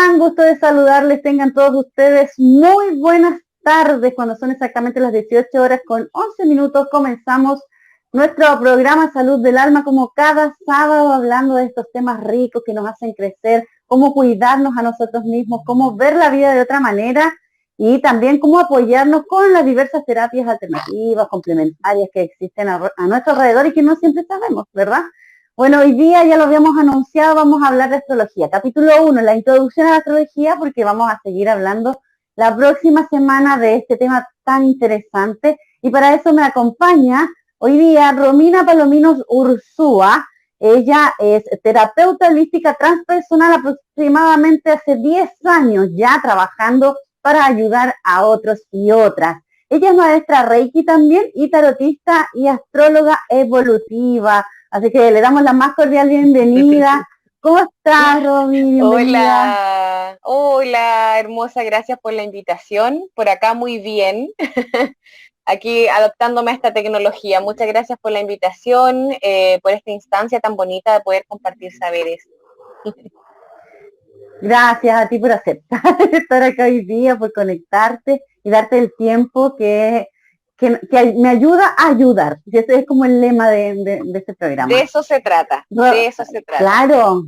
gran gusto de saludarles. Tengan todos ustedes muy buenas tardes. Cuando son exactamente las 18 horas con 11 minutos, comenzamos nuestro programa Salud del Alma, como cada sábado, hablando de estos temas ricos que nos hacen crecer, cómo cuidarnos a nosotros mismos, cómo ver la vida de otra manera y también cómo apoyarnos con las diversas terapias alternativas, complementarias que existen a nuestro alrededor y que no siempre sabemos, ¿verdad? Bueno, hoy día ya lo habíamos anunciado, vamos a hablar de astrología. Capítulo 1, la introducción a la astrología, porque vamos a seguir hablando la próxima semana de este tema tan interesante. Y para eso me acompaña hoy día Romina Palominos Ursúa. Ella es terapeuta holística transpersonal, aproximadamente hace 10 años ya trabajando para ayudar a otros y otras. Ella es maestra Reiki también y tarotista y astróloga evolutiva. Así que le damos la más cordial bienvenida. ¿Cómo estás, Romy? Bienvenida. Hola, hermosa, gracias por la invitación. Por acá muy bien, aquí adaptándome a esta tecnología. Muchas gracias por la invitación, por esta instancia tan bonita de poder compartir saberes. Gracias a ti por aceptar estar acá hoy día, por conectarte y darte el tiempo que me ayuda a ayudar. Y ese es como el lema de este programa. De eso se trata, de eso se trata. Claro,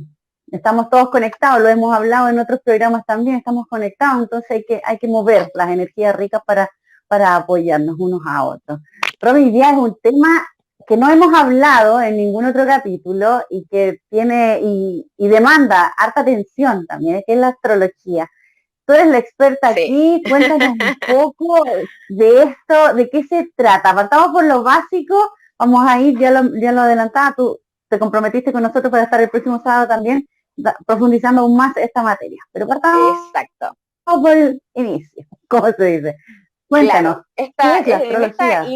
estamos todos conectados, lo hemos hablado en otros programas también, estamos conectados, entonces hay que mover las energías ricas para apoyarnos unos a otros. Romy, hoy día es un tema que no hemos hablado en ningún otro capítulo y que tiene y demanda harta atención también, que es la astrología. Tú eres la experta aquí, cuéntanos un poco de esto, de qué se trata. Partamos por lo básico, vamos a ir, ya lo adelantaba, tú te comprometiste con nosotros para estar el próximo sábado también, profundizando aún más esta materia. Pero partamos Exacto. por el inicio, ¿cómo se dice? Cuéntanos, claro, ¿qué es la astrología? esta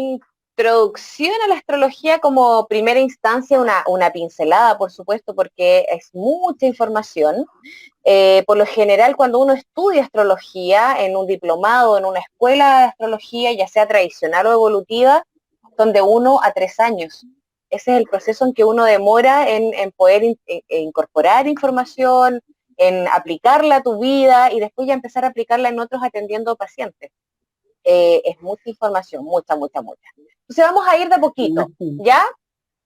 introducción a la astrología como primera instancia, una pincelada, por supuesto, porque es mucha información. Por lo general, cuando uno estudia astrología en un diplomado, en una escuela de astrología, ya sea tradicional o evolutiva, son de 1 a 3 años. Ese es el proceso en que uno demora en poder incorporar información, en aplicarla a tu vida y después ya empezar a aplicarla en otros atendiendo pacientes. Es mucha información, mucha. Entonces vamos a ir de a poquito, ¿ya?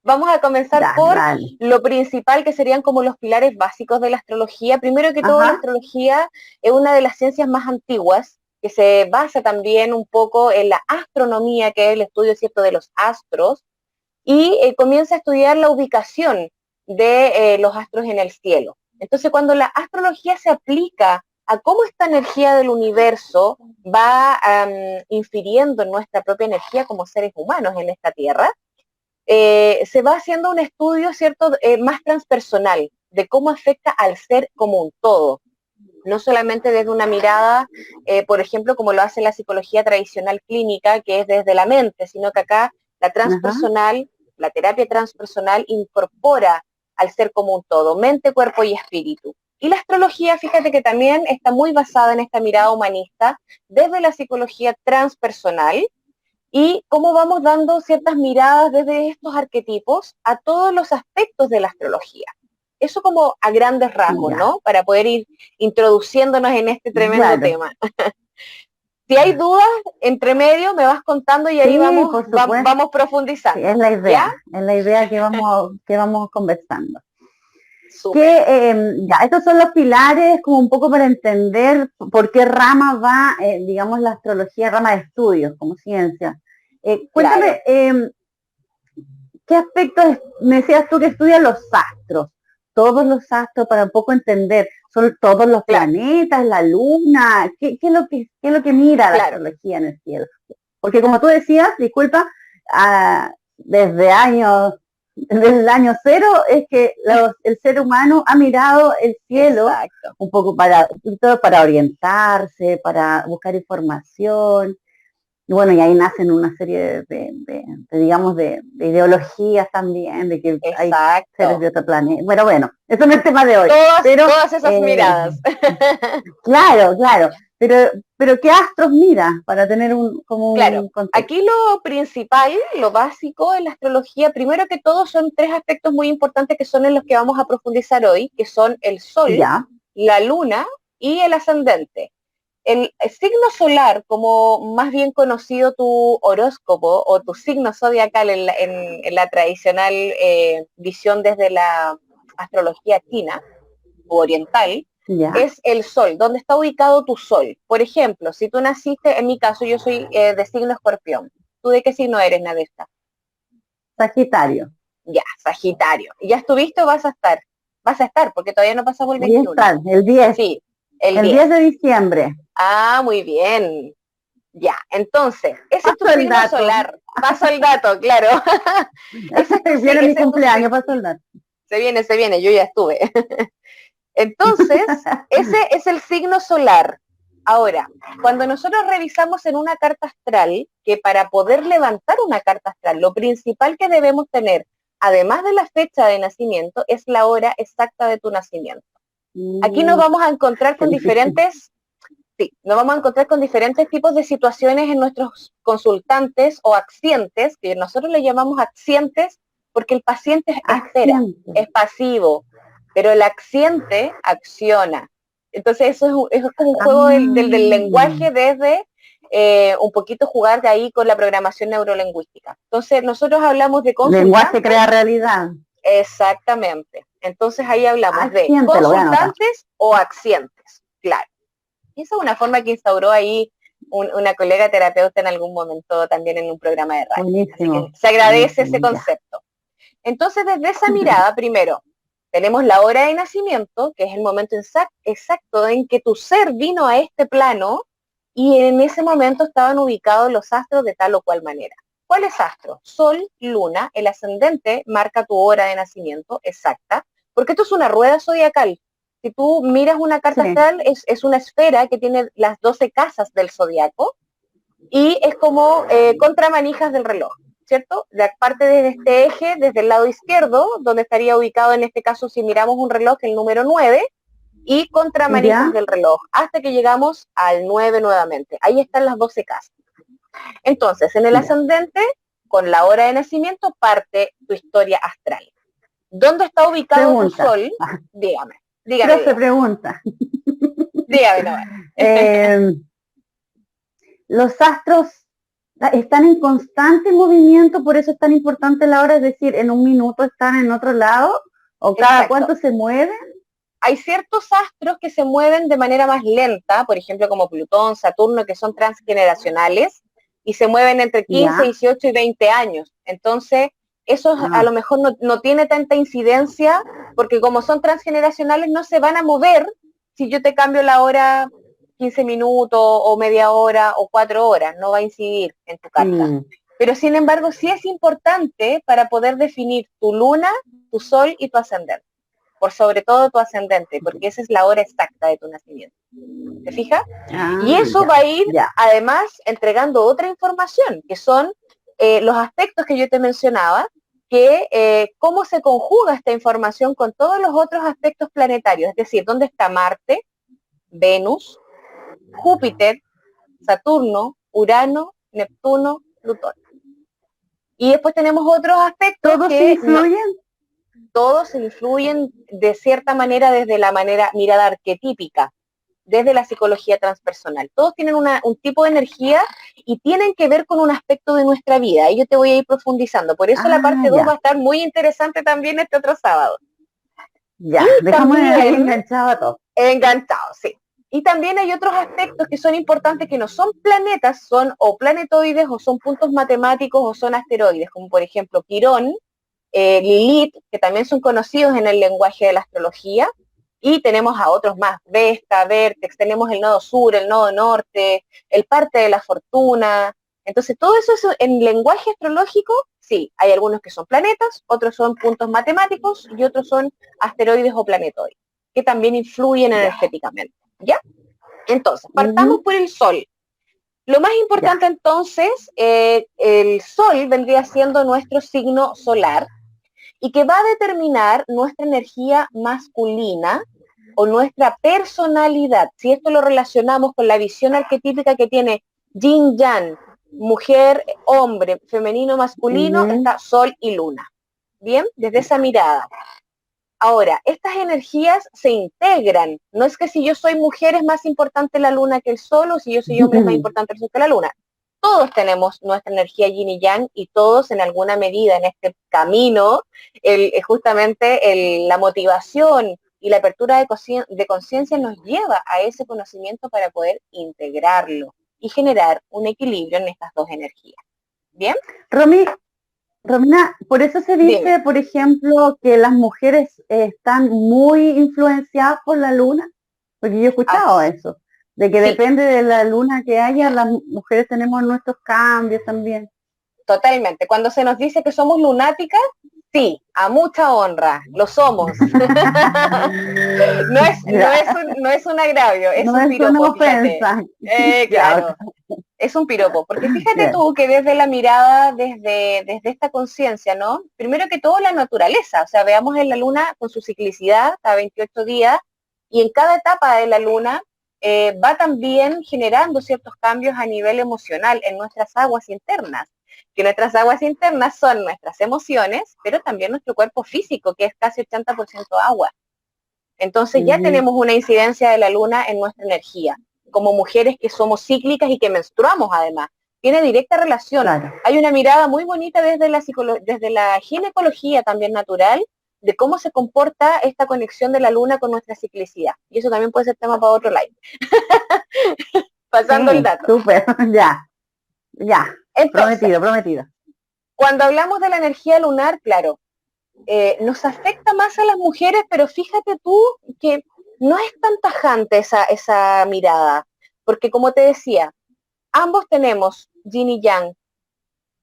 Vamos a comenzar por lo principal, que serían como los pilares básicos de la astrología. Primero que todo, la astrología es una de las ciencias más antiguas, que se basa también un poco en la astronomía, que es el estudio, ¿cierto?, de los astros, y comienza a estudiar la ubicación de los astros en el cielo. Entonces, cuando la astrología se aplica a cómo esta energía del universo va infiriendo en nuestra propia energía como seres humanos en esta Tierra, se va haciendo un estudio, ¿cierto?, más transpersonal, de cómo afecta al ser como un todo. No solamente desde una mirada, por ejemplo, como lo hace la psicología tradicional clínica, que es desde la mente, sino que acá la transpersonal, la terapia transpersonal incorpora al ser como un todo, mente, cuerpo y espíritu. Y la astrología, fíjate que también está muy basada en esta mirada humanista desde la psicología transpersonal y cómo vamos dando ciertas miradas desde estos arquetipos a todos los aspectos de la astrología. Eso como a grandes rasgos, ¿no? Para poder ir introduciéndonos en este tremendo tema. Si hay dudas, entre medio me vas contando y ahí vamos profundizando. Sí, es la idea, ¿ya? Es la idea que vamos conversando. Estos son los pilares, como un poco para entender por qué rama va, digamos, la astrología, rama de estudios, como ciencia. Cuéntame, ¿qué aspectos me decías tú que estudian los astros? Todos los astros, para un poco entender, son todos los planetas, la luna, ¿qué es lo que mira la astrología en el cielo? Porque como tú decías, disculpa, desde el año cero es que el ser humano ha mirado el cielo un poco para orientarse, para buscar información. Y bueno, y ahí nacen una serie de ideologías también, de que hay seres de otro planeta. Bueno, eso no es el tema de hoy. Todas esas miradas. Claro. Pero ¿qué astros mira para tener un contexto? Aquí lo principal, lo básico en la astrología, primero que todo son 3 aspectos muy importantes que son en los que vamos a profundizar hoy, que son el Sol, la Luna y el ascendente. El signo solar, como más bien conocido tu horóscopo o tu signo zodiacal en la tradicional visión desde la astrología china o oriental, Ya. es el sol, donde está ubicado tu sol. Por ejemplo, si tú naciste, en mi caso, yo soy de signo escorpión. ¿Tú de qué signo eres, Nadesta? Sagitario. Ya, Sagitario. ¿Ya estuviste o vas a estar? Vas a estar, porque todavía no pasamos el Voy a 21. estar el 10, Sí, el el 10. 10 de diciembre. Ah, muy bien. Ya, entonces, ese es tu Paso el signo dato. solar. Paso el dato, claro. Ese es Viene mi ese es tu cumpleaños, paso el dato. se viene, yo ya estuve. Entonces, ese es el signo solar. Ahora, cuando nosotros revisamos en una carta astral, que para poder levantar una carta astral, lo principal que debemos tener, además de la fecha de nacimiento, es la hora exacta de tu nacimiento. Aquí nos vamos a encontrar con diferentes, sí, nos vamos a encontrar con diferentes tipos de situaciones en nuestros consultantes o accientes, que nosotros le llamamos accientes porque el paciente espera, es pasivo, pero el acciente acciona. Entonces eso es como un juego del lenguaje desde un poquito jugar de ahí con la programación neurolingüística. Entonces nosotros hablamos de Lenguaje consultantes. crea realidad. Exactamente. Entonces ahí hablamos de Acciente, lo voy a anotar. consultantes o accientes, claro. Esa es una forma que instauró ahí una colega terapeuta en algún momento también en un programa de radio. Buenísimo. Así que se agradece Buenísimo, ese concepto. Entonces, desde esa mirada, primero, tenemos la hora de nacimiento, que es el momento exacto en que tu ser vino a este plano y en ese momento estaban ubicados los astros de tal o cual manera. ¿Cuáles astros? Sol, luna, el ascendente marca tu hora de nacimiento exacta, porque esto es una rueda zodiacal. Si tú miras una carta astral, es una esfera que tiene las 12 casas del zodiaco y es como contramanijas del reloj, ¿cierto? De parte de este eje, desde el lado izquierdo, donde estaría ubicado en este caso, si miramos un reloj, el número 9, y contramanijas del reloj, hasta que llegamos al 9 nuevamente. Ahí están las 12 casas. Entonces, en el ascendente, con la hora de nacimiento, parte tu historia astral. ¿Dónde está ubicado tu sol? Dígame. Profe, pregunta. Dígame, no. Los astros están en constante movimiento, por eso es tan importante la hora, es decir, en un minuto están en otro lado, o cada cuánto se mueven. Hay ciertos astros que se mueven de manera más lenta, por ejemplo, como Plutón, Saturno, que son transgeneracionales, y se mueven entre 15, 18 y 20 años. Entonces, eso a lo mejor no tiene tanta incidencia, porque como son transgeneracionales, no se van a mover si yo te cambio la hora 15 minutos, o media hora, o 4 horas, no va a incidir en tu carta. Pero sin embargo, sí es importante para poder definir tu luna, tu sol y tu ascendente. Por sobre todo tu ascendente, porque esa es la hora exacta de tu nacimiento. ¿Te fijas? Y eso va a ir, además, entregando otra información, que son los aspectos que yo te mencionaba, que cómo se conjuga esta información con todos los otros aspectos planetarios, es decir, dónde está Marte, Venus, Júpiter, Saturno, Urano, Neptuno, Plutón. Y después tenemos otros aspectos que influyen. Todos influyen de cierta manera desde la mirada arquetípica, desde la psicología transpersonal. Todos tienen un tipo de energía y tienen que ver con un aspecto de nuestra vida. Y yo te voy a ir profundizando. Por eso la parte 2 va a estar muy interesante también este otro sábado. Ya, dejamos ahí enganchado a todo. Enganchado, sí. Y también hay otros aspectos que son importantes que no son planetas, son o planetoides o son puntos matemáticos o son asteroides, como por ejemplo Quirón, Lilith, que también son conocidos en el lenguaje de la astrología, y tenemos a otros más, Vesta, Vértex, tenemos el nodo sur, el nodo norte, el parte de la fortuna. Entonces todo eso en lenguaje astrológico, sí, hay algunos que son planetas, otros son puntos matemáticos y otros son asteroides o planetoides, que también influyen energéticamente, ¿ya? Entonces, partamos por el Sol. Lo más importante entonces, el Sol vendría siendo nuestro signo solar, y que va a determinar nuestra energía masculina o nuestra personalidad. Si esto lo relacionamos con la visión arquetípica que tiene Yin Yang, mujer, hombre, femenino, masculino, está Sol y Luna. Bien, desde esa mirada. Ahora, estas energías se integran. No es que si yo soy mujer es más importante la luna que el sol, o si yo soy hombre es más importante el sol que la luna. Todos tenemos nuestra energía yin y yang, y todos en alguna medida en este camino, justamente la motivación y la apertura de conciencia nos lleva a ese conocimiento para poder integrarlo y generar un equilibrio en estas dos energías. ¿Bien? Romina, por eso se dice, Dime. por ejemplo, que las mujeres están muy influenciadas por la luna, porque yo he escuchado eso, de que sí, depende de la luna que haya, las mujeres tenemos nuestros cambios también. totalmente. Cuando se nos dice que somos lunáticas, sí, a mucha honra, lo somos. No es un agravio, es No un es una piropo, fíjate. ofensa. Claro, es un piropo, porque fíjate Ya. tú que desde la mirada, desde esta conciencia, ¿no? Primero que todo la naturaleza, o sea, veamos en la luna con su ciclicidad, cada 28 días, y en cada etapa de la luna va también generando ciertos cambios a nivel emocional en nuestras aguas internas, que nuestras aguas internas son nuestras emociones, pero también nuestro cuerpo físico, que es casi 80% agua. Entonces ya tenemos una incidencia de la luna en nuestra energía, como mujeres que somos cíclicas y que menstruamos además. Tiene directa relación. Claro. Hay una mirada muy bonita desde la ginecología también natural, de cómo se comporta esta conexión de la luna con nuestra ciclicidad. Y eso también puede ser tema para otro live. Pasando el dato. Súper, ya. Entonces, Prometido. cuando hablamos de la energía lunar, claro, nos afecta más a las mujeres, pero fíjate tú que no es tan tajante esa mirada, porque como te decía, ambos tenemos yin y yang,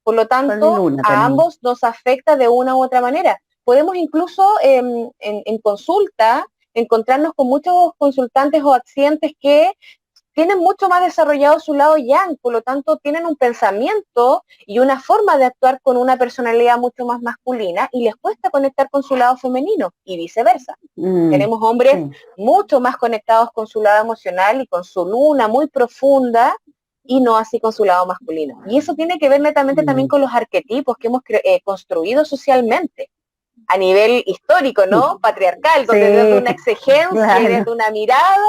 por lo tanto, a ambos nos afecta de una u otra manera. Podemos incluso en consulta encontrarnos con muchos consultantes o pacientes que tienen mucho más desarrollado su lado yang, por lo tanto tienen un pensamiento y una forma de actuar con una personalidad mucho más masculina y les cuesta conectar con su lado femenino y viceversa. Tenemos hombres mucho más conectados con su lado emocional y con su luna muy profunda y no así con su lado masculino. Y eso tiene que ver netamente también con los arquetipos que hemos construido socialmente a nivel histórico, ¿no? Patriarcal, donde desde una exigencia y desde una mirada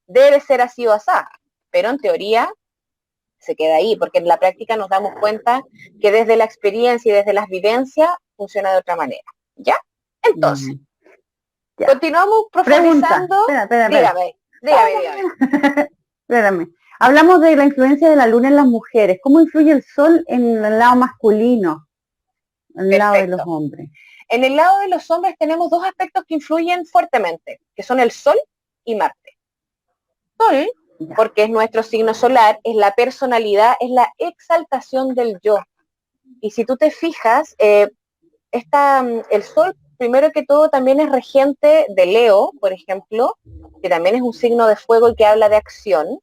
debe ser así o asá, pero en teoría se queda ahí, porque en la práctica nos damos cuenta que desde la experiencia y desde las vivencias funciona de otra manera, ¿ya? Entonces, continuamos profundizando. Espera. Dígame. Espérame. Hablamos de la influencia de la luna en las mujeres. ¿Cómo influye el sol en el lado masculino, en el lado de los hombres? En el lado de los hombres tenemos dos aspectos que influyen fuertemente, que son el sol y Marte. Sol, porque es nuestro signo solar, es la personalidad, es la exaltación del yo. Y si tú te fijas, el sol, primero que todo, también es regente de Leo, por ejemplo, que también es un signo de fuego y que habla de acción.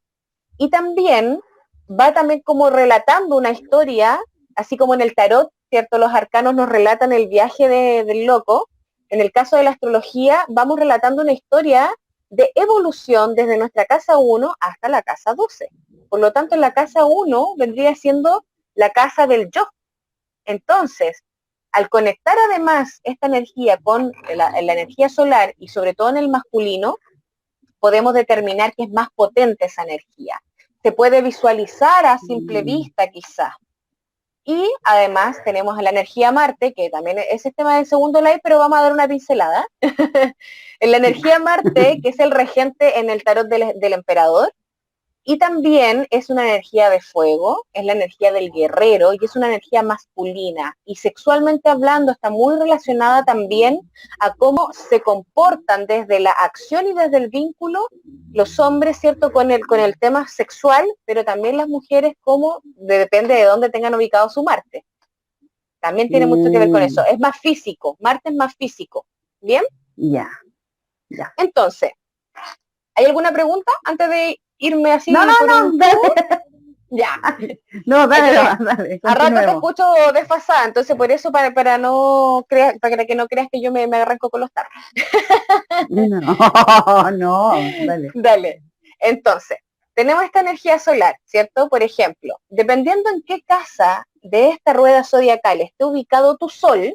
Y también va también como relatando una historia, así como en el tarot, ¿cierto? Los arcanos nos relatan el viaje del loco. En el caso de la astrología, vamos relatando una historia de evolución desde nuestra casa 1 hasta la casa 12. Por lo tanto, en la casa 1 vendría siendo la casa del yo. Entonces, al conectar además esta energía con la energía solar y sobre todo en el masculino, podemos determinar que es más potente esa energía. Se puede visualizar a simple vista quizás. Y además tenemos la energía Marte, que también es el tema del segundo live, pero vamos a dar una pincelada. En la energía Marte, que es el regente en el tarot del emperador, y también es una energía de fuego, es la energía del guerrero y es una energía masculina. Y sexualmente hablando está muy relacionada también a cómo se comportan desde la acción y desde el vínculo los hombres, ¿cierto? Con el tema sexual, pero también las mujeres, como depende de dónde tengan ubicado su Marte. También tiene mucho que ver con eso. Es más físico, Marte es más físico. ¿Bien? Ya. Entonces, ¿hay alguna pregunta antes de irme así? No, ya. No, dale. A rato te escucho desfasada, entonces por eso para que no creas que yo me arranco con los tarros. No, dale. Dale. Entonces, tenemos esta energía solar, ¿cierto? Por ejemplo, dependiendo en qué casa de esta rueda zodiacal esté ubicado tu sol,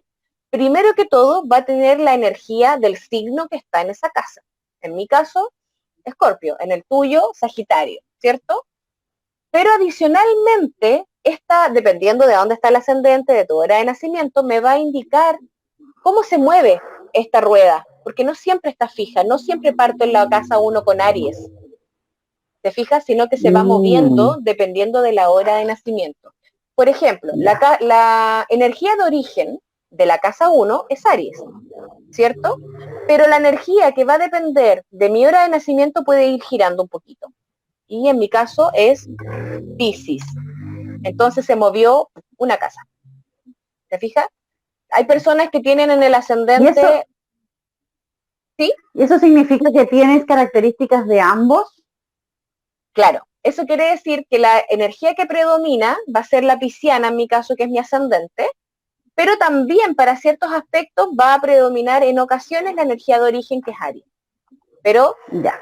primero que todo va a tener la energía del signo que está en esa casa. En mi caso, Escorpio, en el tuyo, Sagitario, ¿cierto? Pero adicionalmente, esta, dependiendo de dónde está el ascendente, de tu hora de nacimiento, me va a indicar cómo se mueve esta rueda, porque no siempre está fija, no siempre parto en la casa 1 con Aries, ¿te fijas? Sino que se va moviendo dependiendo de la hora de nacimiento. Por ejemplo, la energía de origen de la casa 1 es Aries, ¿cierto? Pero la energía que va a depender de mi hora de nacimiento puede ir girando un poquito. Y en mi caso es Piscis. Entonces se movió una casa. ¿Te fijas? Hay personas que tienen en el ascendente... ¿Sí? ¿Y eso significa que tienes características de ambos? Claro, eso quiere decir que la energía que predomina va a ser la pisciana, en mi caso, que es mi ascendente, pero también para ciertos aspectos va a predominar en ocasiones la energía de origen, que es Aries. Pero ya,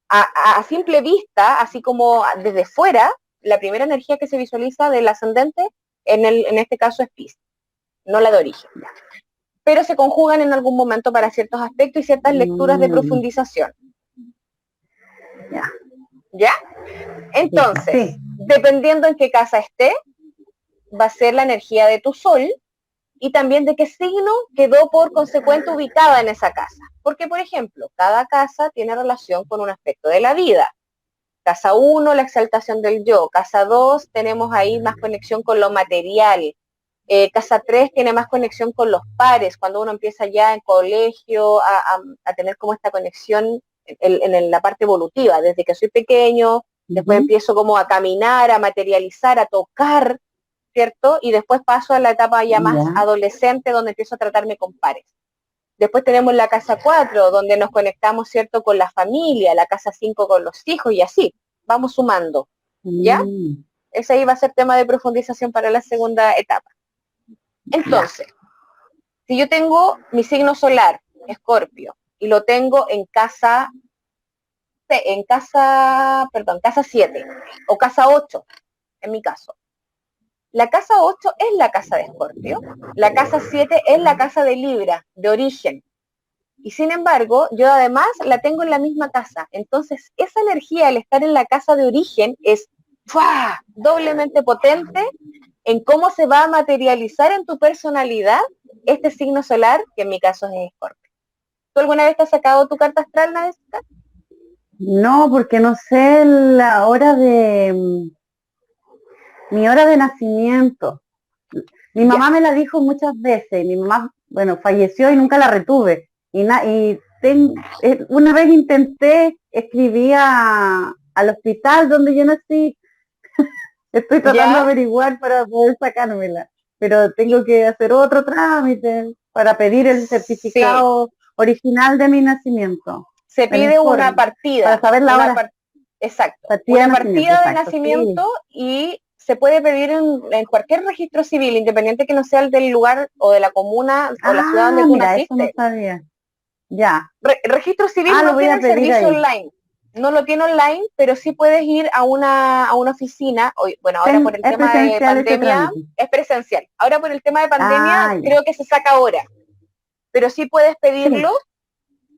a simple vista, así como desde fuera, la primera energía que se visualiza del ascendente, en este caso es Piscis, no la de origen. Pero se conjugan en algún momento para ciertos aspectos y ciertas lecturas de profundización. ¿Ya? Entonces, dependiendo en qué casa esté, va a ser la energía de tu sol y también de qué signo quedó por consecuente ubicada en esa casa. Porque, por ejemplo, cada casa tiene relación con un aspecto de la vida. Casa 1, la exaltación del yo. Casa 2, tenemos ahí más conexión con lo material. Casa 3 tiene más conexión con los pares, cuando uno empieza ya en colegio a tener como esta conexión en la parte evolutiva, desde que soy pequeño, después empiezo como a caminar, a materializar, a tocar, ¿cierto? Y después paso a la etapa ya más adolescente, donde empiezo a tratarme con pares. Después tenemos la casa 4, donde nos conectamos, ¿cierto?, con la familia, la casa 5 con los hijos y así, vamos sumando, ¿ya? Ese ahí va a ser tema de profundización para la segunda etapa. Entonces, si yo tengo mi signo solar, Escorpio, y lo tengo en casa 7, o casa 8, en mi caso. La casa 8 es la casa de Escorpio, la casa 7 es la casa de Libra, de origen. Y sin embargo, yo además la tengo en la misma casa. Entonces, esa energía al estar en la casa de origen es ¡fua!, doblemente potente en cómo se va a materializar en tu personalidad este signo solar, que en mi caso es Escorpio. ¿Tú alguna vez te has sacado tu carta astral, Nadesca? No, porque no sé la hora de... mi hora de nacimiento. Mi mamá me la dijo muchas veces. Mi mamá, bueno, falleció y nunca la retuve. Una vez intenté escribir al hospital donde yo nací. Estoy tratando de averiguar para poder sacármela, pero tengo que hacer otro trámite para pedir el certificado original de mi nacimiento. Se pide una partida. Para saber la hora. Exacto. Una partida de nacimiento y se puede pedir en cualquier registro civil, independiente que no sea el del lugar o de la comuna o la ciudad donde tú naciste. Eso no sabía. Ya. Registro civil no tiene el servicio online. No lo tiene online, pero sí puedes ir a una oficina. Bueno, ahora por el tema de pandemia es presencial. Ahora por el tema de pandemia creo que se saca ahora. Pero sí puedes pedirlo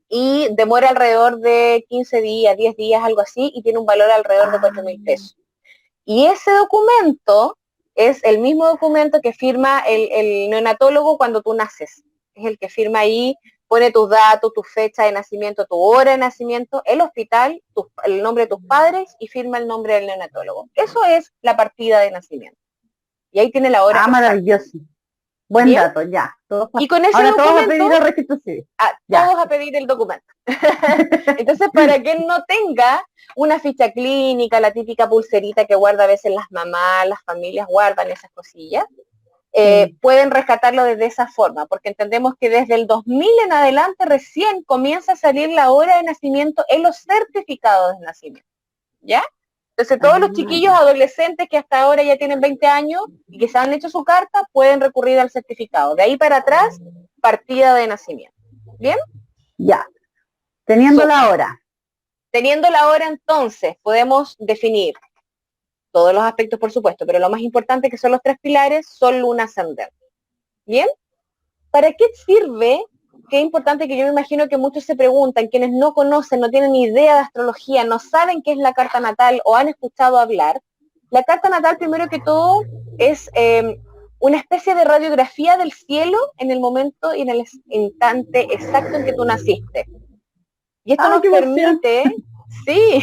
y demora alrededor de 15 días, 10 días, algo así, y tiene un valor alrededor de 4.000 pesos. Y ese documento es el mismo documento que firma el neonatólogo cuando tú naces. Es el que firma ahí, pone tus datos, tu fecha de nacimiento, tu hora de nacimiento, el hospital, el nombre de tus padres y firma el nombre del neonatólogo. Eso es la partida de nacimiento. Y ahí tiene la hora. Ah, maravilloso. Buen dato, ya. Y con ese documento, todos a pedir el registro civil. Todos a pedir el documento. Entonces, para quien no tenga una ficha clínica, la típica pulserita que guarda a veces las mamás, las familias guardan esas cosillas, pueden rescatarlo desde esa forma, porque entendemos que desde el 2000 en adelante recién comienza a salir la hora de nacimiento en los certificados de nacimiento, ¿ya? Entonces todos los chiquillos adolescentes que hasta ahora ya tienen 20 años y que se han hecho su carta, pueden recurrir al certificado. De ahí para atrás, partida de nacimiento. ¿Bien? Ya. Teniendo la hora. Teniendo la hora, entonces, podemos definir todos los aspectos, por supuesto, pero lo más importante, que son los 3 pilares, son luna ascendente. ¿Bien? ¿Para qué sirve? Qué importante, que yo me imagino que muchos se preguntan, quienes no conocen, no tienen ni idea de astrología, no saben qué es la carta natal o han escuchado hablar. La carta natal, primero que todo, es una especie de radiografía del cielo en el momento y en el instante exacto en que tú naciste. Y esto ¡Ay, nos qué emoción! permite, sí,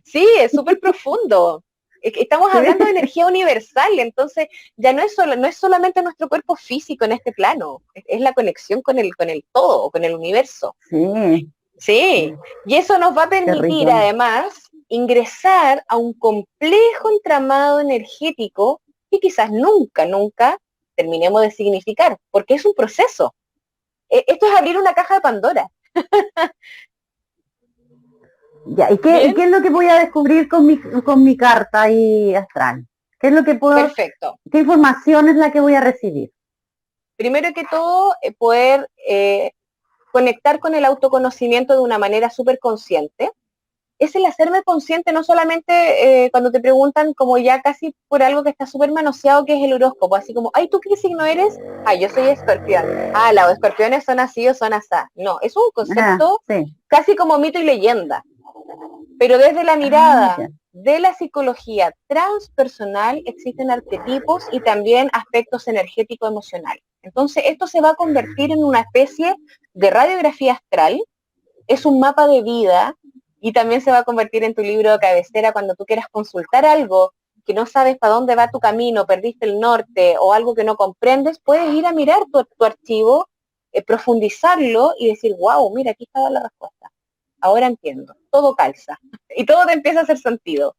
sí, es súper profundo. Estamos Sí, hablando de energía universal, entonces ya no es solamente nuestro cuerpo físico en este plano, es la conexión con el todo, con el universo. sí, Sí, y eso nos va a qué permitir rico. además ingresar a un complejo entramado energético que quizás nunca terminemos de significar, porque es un proceso. Esto es abrir una caja de Pandora. Ya, ¿y Bien, qué es lo que voy a descubrir con mi carta ahí astral? ¿Qué es lo que puedo, perfecto. qué información es la que voy a recibir? Primero que todo, poder conectar con el autoconocimiento de una manera súper consciente. Es el hacerme consciente, no solamente cuando te preguntan como ya casi por algo que está súper manoseado, que es el horóscopo, así como, ay, ¿tú qué signo eres? Ah, yo soy escorpión. Ah, los escorpiones son así o son asá. No, es un Ah, concepto sí. casi como mito y leyenda, pero desde la Ah, mirada ya. de la psicología transpersonal existen arquetipos y también aspectos energético-emocionales. Entonces, esto se va a convertir en una especie de radiografía astral, es un mapa de vida y también se va a convertir en tu libro de cabecera cuando tú quieras consultar algo que no sabes para dónde va tu camino, perdiste el norte o algo que no comprendes, puedes ir a mirar tu archivo, profundizarlo y decir, wow, mira, aquí estaba la respuesta. Ahora entiendo, todo calza y todo te empieza a hacer sentido.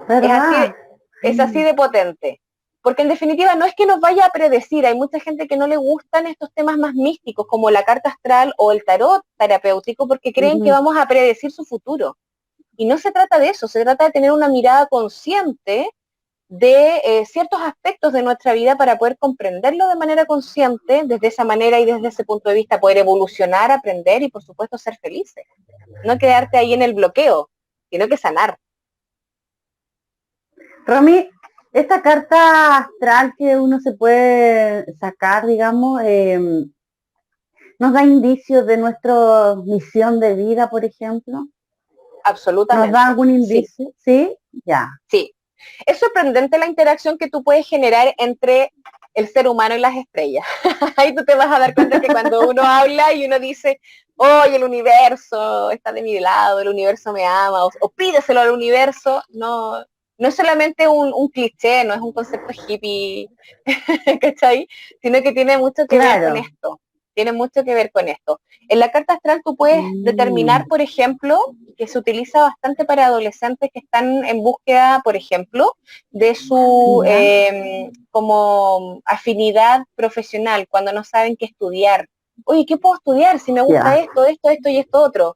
Es así, ¿Verdad? es así de potente. Porque en definitiva no es que nos vaya a predecir, hay mucha gente que no le gustan estos temas más místicos como la carta astral o el tarot terapéutico porque creen que Ujú. vamos a predecir su futuro. Y no se trata de eso, se trata de tener una mirada consciente de ciertos aspectos de nuestra vida para poder comprenderlo de manera consciente, desde esa manera y desde ese punto de vista poder evolucionar, aprender y por supuesto ser felices. No quedarte ahí en el bloqueo, sino que sanar. Romy, esta carta astral que uno se puede sacar, digamos, nos da indicios de nuestra misión de vida, por ejemplo. ¿Nos da Absolutamente, algún sí, indicio? Sí, ya. sí. Es sorprendente la interacción que tú puedes generar entre el ser humano y las estrellas. Ahí tú te vas a dar cuenta que cuando uno habla y uno dice, oye, el universo está de mi lado, el universo me ama, o pídeselo al universo, no, no es solamente un cliché, no es un concepto hippie, ¿cachai? Sino que tiene mucho que ver con Claro. esto, tiene mucho que ver con esto. En la carta astral tú puedes Mm, determinar, por ejemplo, que se utiliza bastante para adolescentes que están en búsqueda, por ejemplo, de su ya, como afinidad profesional, cuando no saben qué estudiar. Oye, ¿qué puedo estudiar si me gusta ya. esto y esto otro?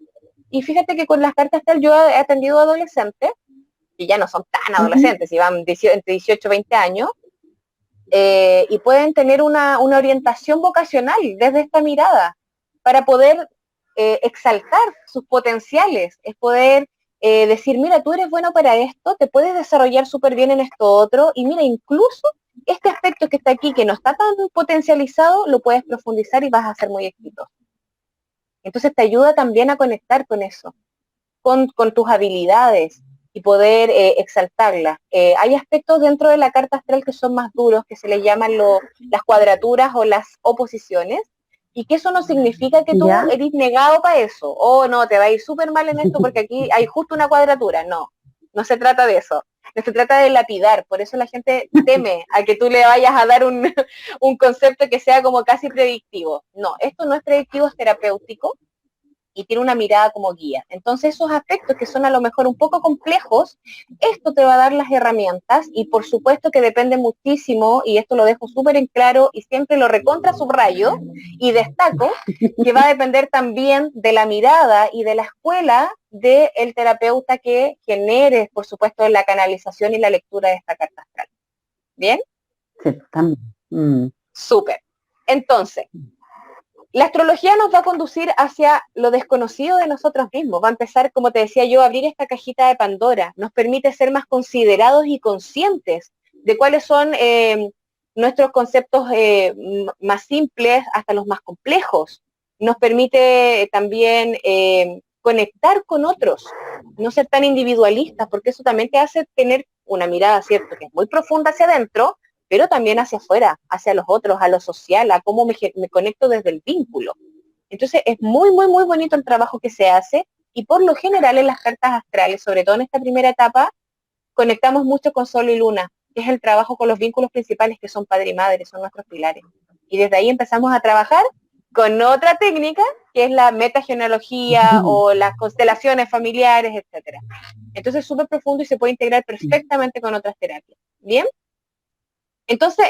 Y fíjate que con las cartas astral yo he atendido a adolescentes, que ya no son tan Ujú. adolescentes, y van entre 18 y 20 años, y pueden tener una orientación vocacional desde esta mirada para poder exaltar sus potenciales, es poder decir, mira, tú eres bueno para esto, te puedes desarrollar súper bien en esto otro, y mira, incluso este aspecto que está aquí, que no está tan potencializado, lo puedes profundizar y vas a ser muy exitoso. Entonces te ayuda también a conectar con eso, con tus habilidades y poder exaltarlas. Hay aspectos dentro de la carta astral que son más duros, que se les llaman las cuadraturas o las oposiciones, y que eso no significa que tú Ya. eres negado para eso, o no, te va a ir súper mal en esto porque aquí hay justo una cuadratura. No, no se trata de eso. No se trata de lapidar, por eso la gente teme a que tú le vayas a dar un concepto que sea como casi predictivo. No, esto no es predictivo, es terapéutico, y tiene una mirada como guía. Entonces esos aspectos que son a lo mejor un poco complejos, esto te va a dar las herramientas y por supuesto que depende muchísimo, y esto lo dejo súper en claro y siempre lo recontra subrayo y destaco, que va a depender también de la mirada y de la escuela del terapeuta que genere, por supuesto, la canalización y la lectura de esta carta astral. ¿Bien? Sí, también. Mm, Súper. Entonces, la astrología nos va a conducir hacia lo desconocido de nosotros mismos. Va a empezar, como te decía yo, a abrir esta cajita de Pandora. Nos permite ser más considerados y conscientes de cuáles son nuestros conceptos más simples hasta los más complejos. Nos permite también conectar con otros, no ser tan individualistas, porque eso también te hace tener una mirada, ¿cierto?, que es muy profunda hacia adentro, pero también hacia afuera, hacia los otros, a lo social, a cómo me conecto desde el vínculo. Entonces es muy, muy, muy bonito el trabajo que se hace y por lo general en las cartas astrales, sobre todo en esta primera etapa, conectamos mucho con Sol y Luna, que es el trabajo con los vínculos principales que son padre y madre, son nuestros pilares. Y desde ahí empezamos a trabajar con otra técnica, que es la metagenealogía o las constelaciones familiares, etcétera. Entonces es súper profundo y se puede integrar perfectamente con otras terapias. ¿Bien? Entonces,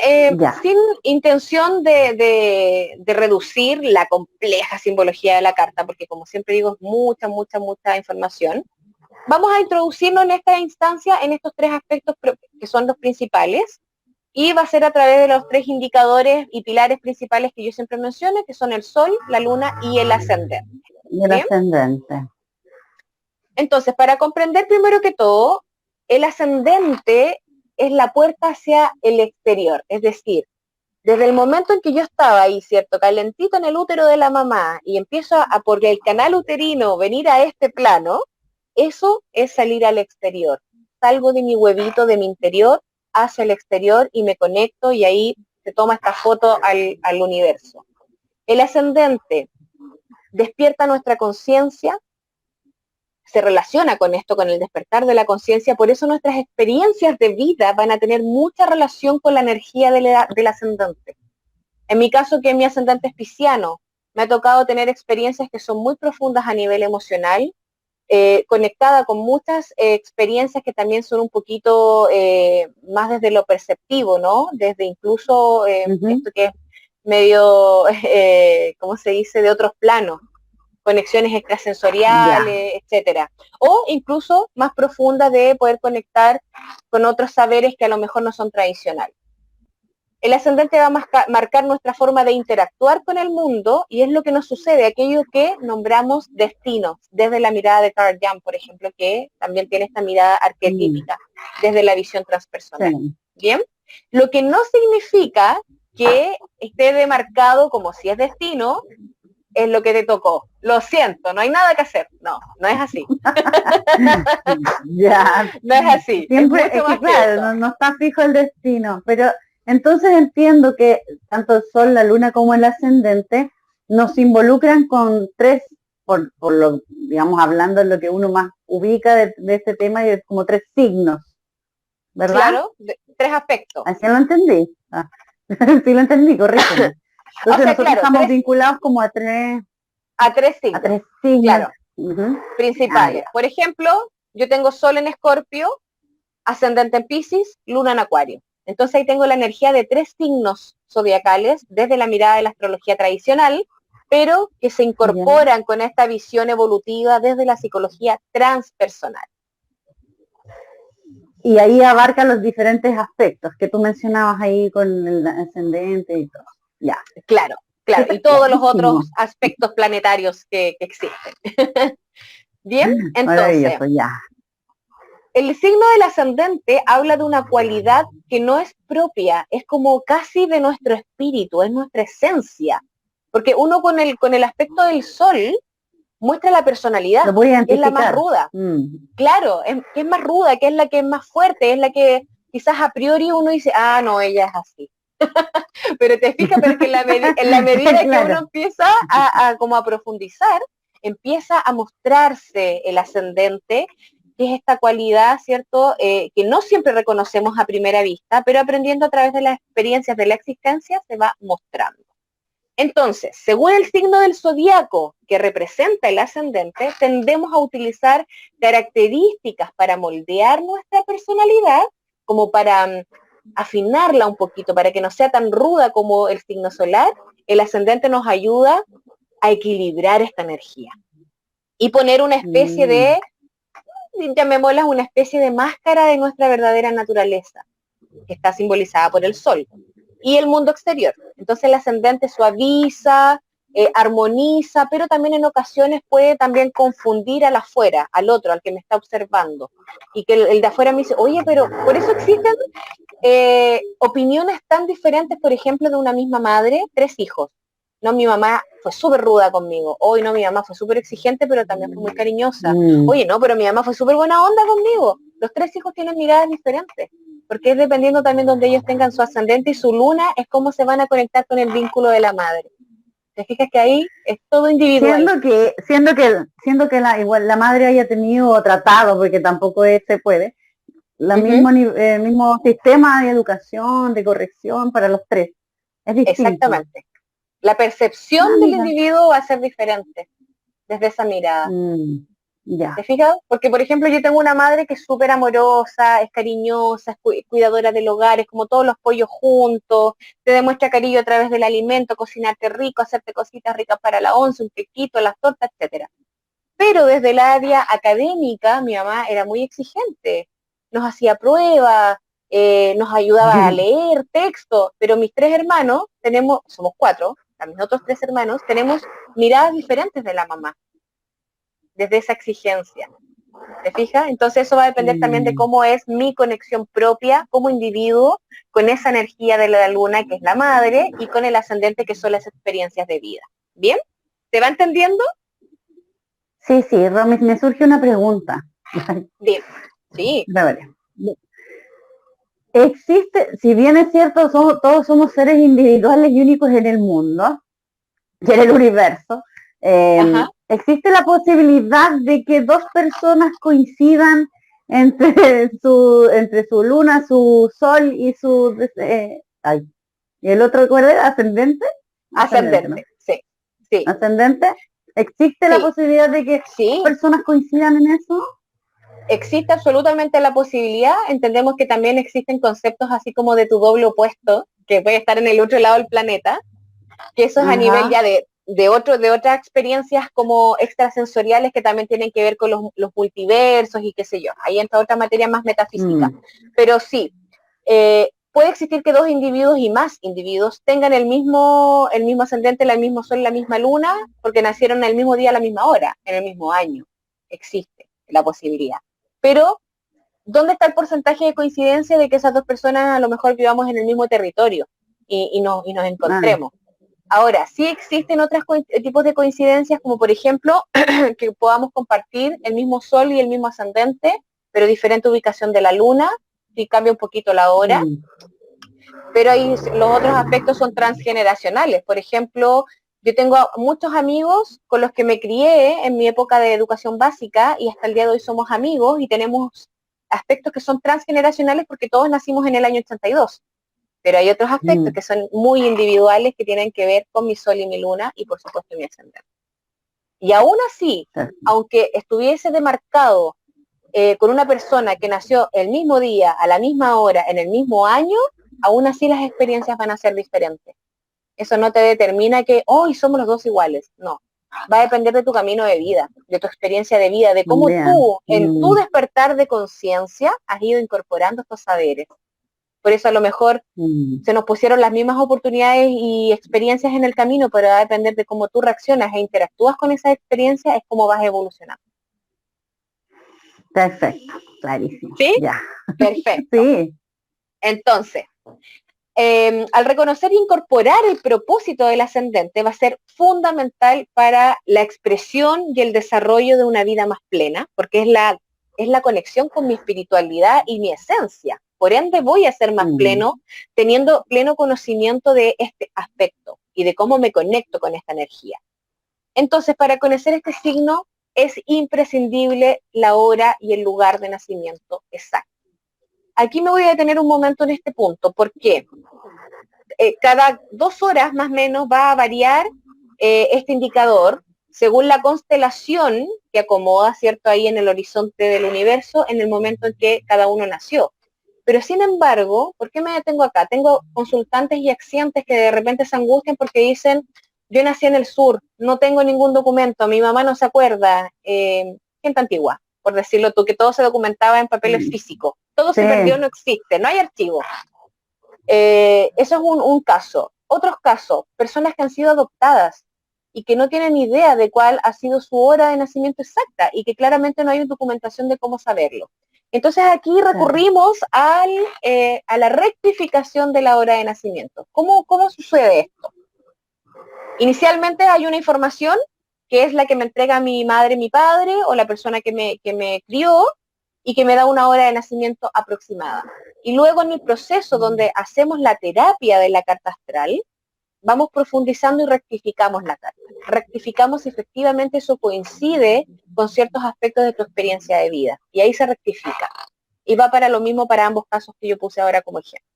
sin intención de reducir la compleja simbología de la carta, porque como siempre digo, es mucha, mucha, mucha información, vamos a introducirnos en esta instancia en estos tres aspectos que son los principales, y va a ser a través de los tres indicadores y pilares principales que yo siempre menciono, que son el Sol, la Luna y el ascendente. Y el ascendente. Entonces, para comprender primero que todo, el ascendente es la puerta hacia el exterior, es decir, desde el momento en que yo estaba ahí, ¿cierto?, calentito en el útero de la mamá y empiezo a por el canal uterino venir a este plano, eso es salir al exterior. Salgo de mi huevito, de mi interior, hacia el exterior y me conecto y ahí se toma esta foto al universo. El ascendente despierta nuestra conciencia, se relaciona con esto, con el despertar de la conciencia, por eso nuestras experiencias de vida van a tener mucha relación con la energía del ascendente. En mi caso, que mi ascendente es pisciano, me ha tocado tener experiencias que son muy profundas a nivel emocional, conectada con muchas experiencias que también son un poquito más desde lo perceptivo, ¿no? Desde incluso esto que es medio, ¿cómo se dice?, de otros planos, conexiones extrasensoriales, etcétera. O incluso más profunda de poder conectar con otros saberes que a lo mejor no son tradicionales. El ascendente va a marcar nuestra forma de interactuar con el mundo y es lo que nos sucede, aquello que nombramos destino, desde la mirada de Carl Jung, por ejemplo, que también tiene esta mirada arquetípica, desde la visión transpersonal. Sí. Bien, lo que no significa que esté demarcado como si es destino, es lo que te tocó. Lo siento, no hay nada que hacer. No, no es así. No es así. Siempre, es que claro, no está fijo el destino, pero entonces entiendo que tanto el Sol, la Luna como el ascendente nos involucran con tres, por lo, digamos, hablando en lo que uno más ubica de este tema, y como tres signos, ¿verdad? Claro, tres aspectos. Así lo entendí. Sí lo entendí, corrígeme. Entonces o sea, nosotros claro, estamos vinculados como a tres signos. A tres signos. Claro, principales. Por ejemplo, yo tengo Sol en Escorpio, ascendente en Piscis, Luna en Acuario. Entonces ahí tengo la energía de tres signos zodiacales desde la mirada de la astrología tradicional, pero que se incorporan con esta visión evolutiva desde la psicología transpersonal. Y ahí abarca los diferentes aspectos que tú mencionabas ahí con el ascendente y todo. Ya. Claro, claro. Y todos los otros aspectos planetarios que existen. Bien, entonces, ya. El signo del ascendente habla de una cualidad que no es propia, es como casi de nuestro espíritu, es nuestra esencia. Porque uno con el aspecto del Sol muestra la personalidad, que es la más ruda. Claro, que es más ruda, que es la que es más fuerte, es la que quizás a priori uno dice, ah, no, ella es así. Pero te fijas, pero que en la medida que uno empieza como a profundizar, empieza a mostrarse el ascendente, que es esta cualidad, ¿cierto?, que no siempre reconocemos a primera vista, pero aprendiendo a través de las experiencias de la existencia se va mostrando. Entonces, según el signo del zodiaco que representa el ascendente, tendemos a utilizar características para moldear nuestra personalidad, como para afinarla un poquito, para que no sea tan ruda como el signo solar. El ascendente nos ayuda a equilibrar esta energía y poner una especie de, llamémosla una especie de máscara de nuestra verdadera naturaleza, que está simbolizada por el Sol y el mundo exterior. Entonces el ascendente suaviza, armoniza, pero también en ocasiones puede también confundir al afuera, al otro, al que me está observando. Y que el de afuera me dice, oye, pero por eso existen opiniones tan diferentes, por ejemplo, de una misma madre, 3 hijos. No, mi mamá fue súper ruda conmigo. Hoy no, mi mamá fue súper exigente, pero también fue muy cariñosa. Oye, no, pero mi mamá fue súper buena onda conmigo. Los 3 hijos tienen miradas diferentes, porque es dependiendo también donde ellos tengan su ascendente y su luna, es cómo se van a conectar con el vínculo de la madre. ¿Te fijas que ahí es todo individual? Siendo que igual la madre haya tenido tratado, porque tampoco se puede, mismo sistema de educación, de corrección para los 3. Es distinto. Exactamente. La percepción del individuo va a ser diferente desde esa mirada. Ya. ¿Te fijas? Porque, por ejemplo, yo tengo una madre que es súper amorosa, es cariñosa, es cuidadora del hogar, es como todos los pollos juntos, te demuestra cariño a través del alimento, cocinarte rico, hacerte cositas ricas para la once, un quequito, las tortas, etcétera. Pero desde el área académica, mi mamá era muy exigente. Nos hacía pruebas, nos ayudaba a leer texto, pero mis 3 hermanos, somos 4, mis otros 3 hermanos, tenemos miradas diferentes de la mamá, desde esa exigencia. ¿Te fijas? Entonces eso va a depender también de cómo es mi conexión propia como individuo con esa energía de la luna, que es la madre, y con el ascendente, que son las experiencias de vida. ¿Bien? ¿Te va entendiendo? Sí, Romy, me surge una pregunta. Bien, sí. Existe, si bien es cierto, todos somos seres individuales y únicos en el mundo, y en el universo, existe la posibilidad de que 2 personas coincidan entre su luna, su sol y su... ¿y el otro cuál era? ¿Ascendente? Ascendente, ¿no? Sí. ¿Ascendente? ¿Existe la posibilidad de que 2 personas coincidan en eso? Existe absolutamente la posibilidad. Entendemos que también existen conceptos así como de tu doble opuesto, que puede estar en el otro lado del planeta, que eso es a nivel ya de otras experiencias como extrasensoriales que también tienen que ver con los multiversos y qué sé yo. Ahí entra otra materia más metafísica. Pero sí, puede existir que 2 individuos y más individuos tengan el mismo ascendente, el mismo sol, la misma luna, porque nacieron el mismo día, a la misma hora, en el mismo año. Existe la posibilidad. Pero, ¿dónde está el porcentaje de coincidencia de que esas 2 personas a lo mejor vivamos en el mismo territorio y nos encontremos? Ahora, sí existen otros tipos de coincidencias, como por ejemplo, que podamos compartir el mismo sol y el mismo ascendente, pero diferente ubicación de la luna, si cambia un poquito la hora. Pero ahí los otros aspectos son transgeneracionales. Por ejemplo, yo tengo muchos amigos con los que me crié en mi época de educación básica y hasta el día de hoy somos amigos y tenemos aspectos que son transgeneracionales porque todos nacimos en el año 82. Pero hay otros aspectos que son muy individuales que tienen que ver con mi sol y mi luna y por supuesto mi ascendente. Y aún así, aunque estuviese demarcado con una persona que nació el mismo día, a la misma hora, en el mismo año, aún así las experiencias van a ser diferentes. Eso no te determina que hoy somos los 2 iguales, no. Va a depender de tu camino de vida, de tu experiencia de vida, de cómo tú, en tu despertar de conciencia, has ido incorporando estos saberes. Por eso a lo mejor se nos pusieron las mismas oportunidades y experiencias en el camino, pero va a depender de cómo tú reaccionas e interactúas con esas experiencias, es cómo vas evolucionando. Perfecto, clarísimo. ¿Sí? Ya. Perfecto. Sí. Entonces, al reconocer e incorporar el propósito del ascendente va a ser fundamental para la expresión y el desarrollo de una vida más plena, porque es la conexión con mi espiritualidad y mi esencia. Por ende, voy a ser más pleno, teniendo pleno conocimiento de este aspecto y de cómo me conecto con esta energía. Entonces, para conocer este signo, es imprescindible la hora y el lugar de nacimiento exacto. Aquí me voy a detener un momento en este punto, porque cada 2 horas más o menos va a variar este indicador según la constelación que acomoda, ¿cierto?, ahí en el horizonte del universo en el momento en que cada uno nació. Pero sin embargo, ¿por qué me detengo acá? Tengo consultantes y accidentes que de repente se angustian porque dicen, yo nací en el sur, no tengo ningún documento, mi mamá no se acuerda, gente antigua, por decirlo tú, que todo se documentaba en papeles físicos, todo se perdió, no existe, no hay archivo. Eso es un caso. Otros casos, personas que han sido adoptadas y que no tienen idea de cuál ha sido su hora de nacimiento exacta y que claramente no hay documentación de cómo saberlo. Entonces aquí recurrimos a la rectificación de la hora de nacimiento. ¿Cómo sucede esto? Inicialmente hay una información que es la que me entrega mi madre, mi padre o la persona que me crió y que me da una hora de nacimiento aproximada. Y luego en el proceso donde hacemos la terapia de la carta astral, vamos profundizando y rectificamos la carta. Rectificamos si efectivamente eso coincide con ciertos aspectos de tu experiencia de vida. Y ahí se rectifica. Y va para lo mismo para ambos casos que yo puse ahora como ejemplo.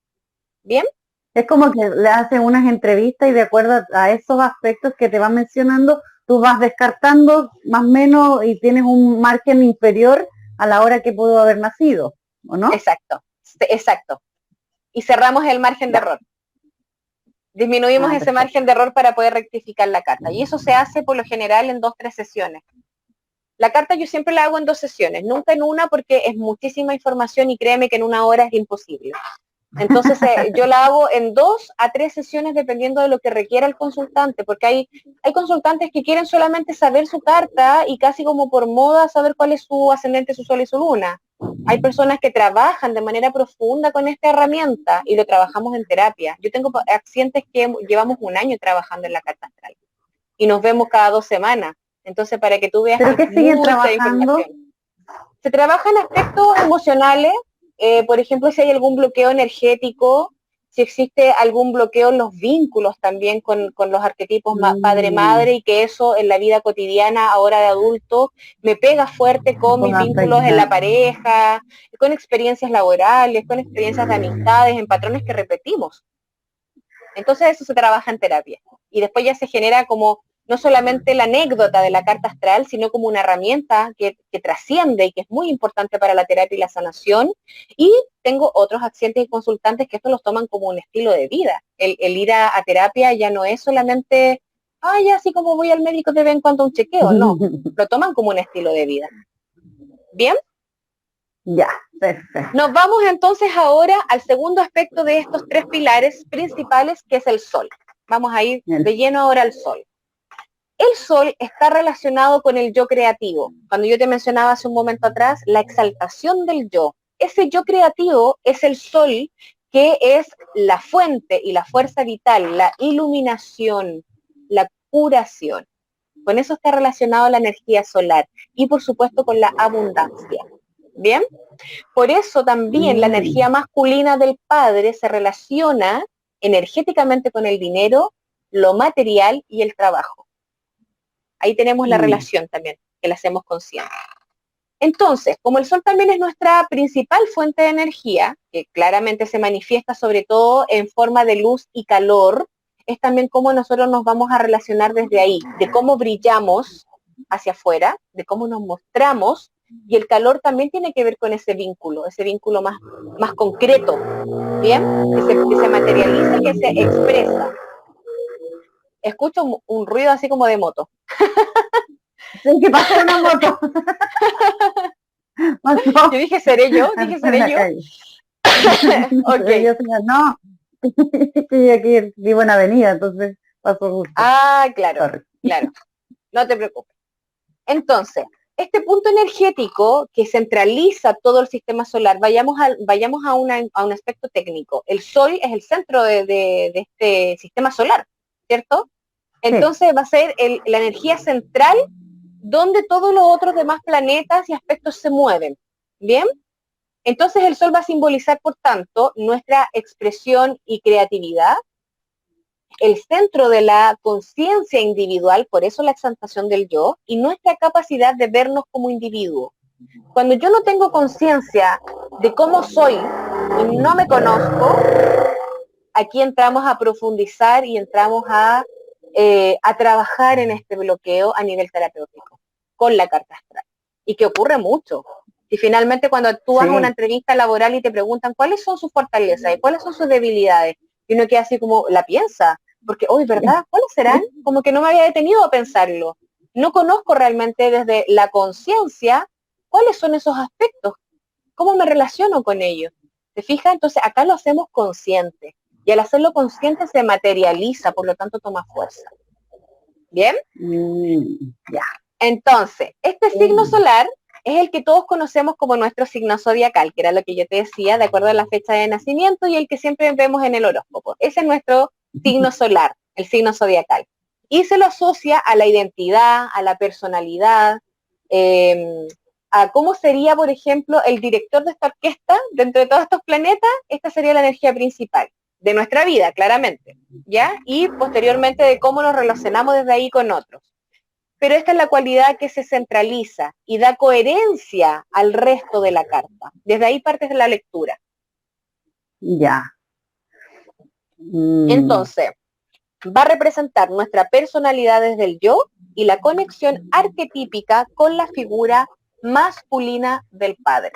¿Bien? Es como que le hacen unas entrevistas y de acuerdo a esos aspectos que te van mencionando, tú vas descartando más o menos y tienes un margen inferior a la hora que pudo haber nacido, ¿o no? Exacto, exacto. Y cerramos el margen de error. Disminuimos ese margen de error para poder rectificar la carta. Y eso se hace por lo general en 2-3 sesiones. La carta yo siempre la hago en 2 sesiones, nunca en una porque es muchísima información y créeme que en 1 hora es imposible. Entonces yo la hago en 2 a 3 sesiones dependiendo de lo que requiera el consultante, porque hay consultantes que quieren solamente saber su carta y casi como por moda saber cuál es su ascendente, su sol y su luna. Hay personas que trabajan de manera profunda con esta herramienta y lo trabajamos en terapia. Yo tengo pacientes que llevamos 1 año trabajando en la carta astral y nos vemos cada 2 semanas. Entonces, para que tú veas ¿Pero qué siguen trabajando? Se trabaja en aspectos emocionales, por ejemplo, si hay algún bloqueo energético, si existe algún bloqueo en los vínculos también con los arquetipos padre-madre y que eso en la vida cotidiana, ahora de adulto, me pega fuerte con mis vínculos en la pareja, con experiencias laborales, con experiencias de amistades, en patrones que repetimos. Entonces eso se trabaja en terapia. Y después ya se genera como no solamente la anécdota de la carta astral, sino como una herramienta que trasciende y que es muy importante para la terapia y la sanación. Y tengo otros pacientes y consultantes que esto los toman como un estilo de vida. El ir a terapia ya no es solamente, ay, así como voy al médico de vez en cuando un chequeo, no. Lo toman como un estilo de vida. ¿Bien? Ya, perfecto. Nos vamos entonces ahora al segundo aspecto de estos 3 pilares principales, que es el sol. Vamos a ir de lleno ahora al sol. El sol está relacionado con el yo creativo. Cuando yo te mencionaba hace un momento atrás, la exaltación del yo. Ese yo creativo es el sol, que es la fuente y la fuerza vital, la iluminación, la curación. Con eso está relacionado la energía solar y por supuesto con la abundancia. ¿Bien? Por eso también la energía masculina del padre se relaciona energéticamente con el dinero, lo material y el trabajo. Ahí tenemos la relación también, que la hacemos consciente. Entonces, como el sol también es nuestra principal fuente de energía, que claramente se manifiesta sobre todo en forma de luz y calor, es también cómo nosotros nos vamos a relacionar desde ahí, de cómo brillamos hacia afuera, de cómo nos mostramos, y el calor también tiene que ver con ese vínculo más concreto, ¿bien? Que se materializa, que se expresa. Escucho un ruido así como de moto. Sí, que pasó una moto. Yo dije, ¿seré yo? Okay. Yo no, que aquí vivo en avenida, entonces paso justo. Ah, claro, claro. No te preocupes. Entonces, este punto energético que centraliza todo el sistema solar, vayamos a un aspecto técnico. El Sol es el centro de este sistema solar, ¿cierto? Entonces va a ser la energía central donde todos los otros demás planetas y aspectos se mueven. ¿Bien? Entonces el Sol va a simbolizar, por tanto, nuestra expresión y creatividad, el centro de la conciencia individual, por eso la exaltación del yo, y nuestra capacidad de vernos como individuo. Cuando yo no tengo conciencia de cómo soy y no me conozco, aquí entramos a profundizar y entramos a trabajar en este bloqueo a nivel terapéutico, con la carta astral. Y que ocurre mucho. Y finalmente cuando tú vas a una entrevista laboral y te preguntan cuáles son sus fortalezas y cuáles son sus debilidades, y uno queda así como, la piensa, porque hoy, ¿verdad? ¿Cuáles serán? Como que no me había detenido a pensarlo. No conozco realmente desde la conciencia cuáles son esos aspectos, cómo me relaciono con ellos. ¿Te fijas? Entonces acá lo hacemos consciente. Y al hacerlo consciente se materializa, por lo tanto toma fuerza. ¿Bien? Ya. Entonces, este signo solar es el que todos conocemos como nuestro signo zodiacal, que era lo que yo te decía, de acuerdo a la fecha de nacimiento y el que siempre vemos en el horóscopo. Ese es nuestro signo solar, el signo zodiacal. Y se lo asocia a la identidad, a la personalidad, a cómo sería, por ejemplo, el director de esta orquesta dentro de todos estos planetas. Esta sería la energía principal de nuestra vida, claramente, ¿ya? Y posteriormente de cómo nos relacionamos desde ahí con otros. Pero esta es la cualidad que se centraliza y da coherencia al resto de la carta. Desde ahí partes de la lectura. Ya. Entonces, va a representar nuestra personalidad desde el yo y la conexión arquetípica con la figura masculina del padre.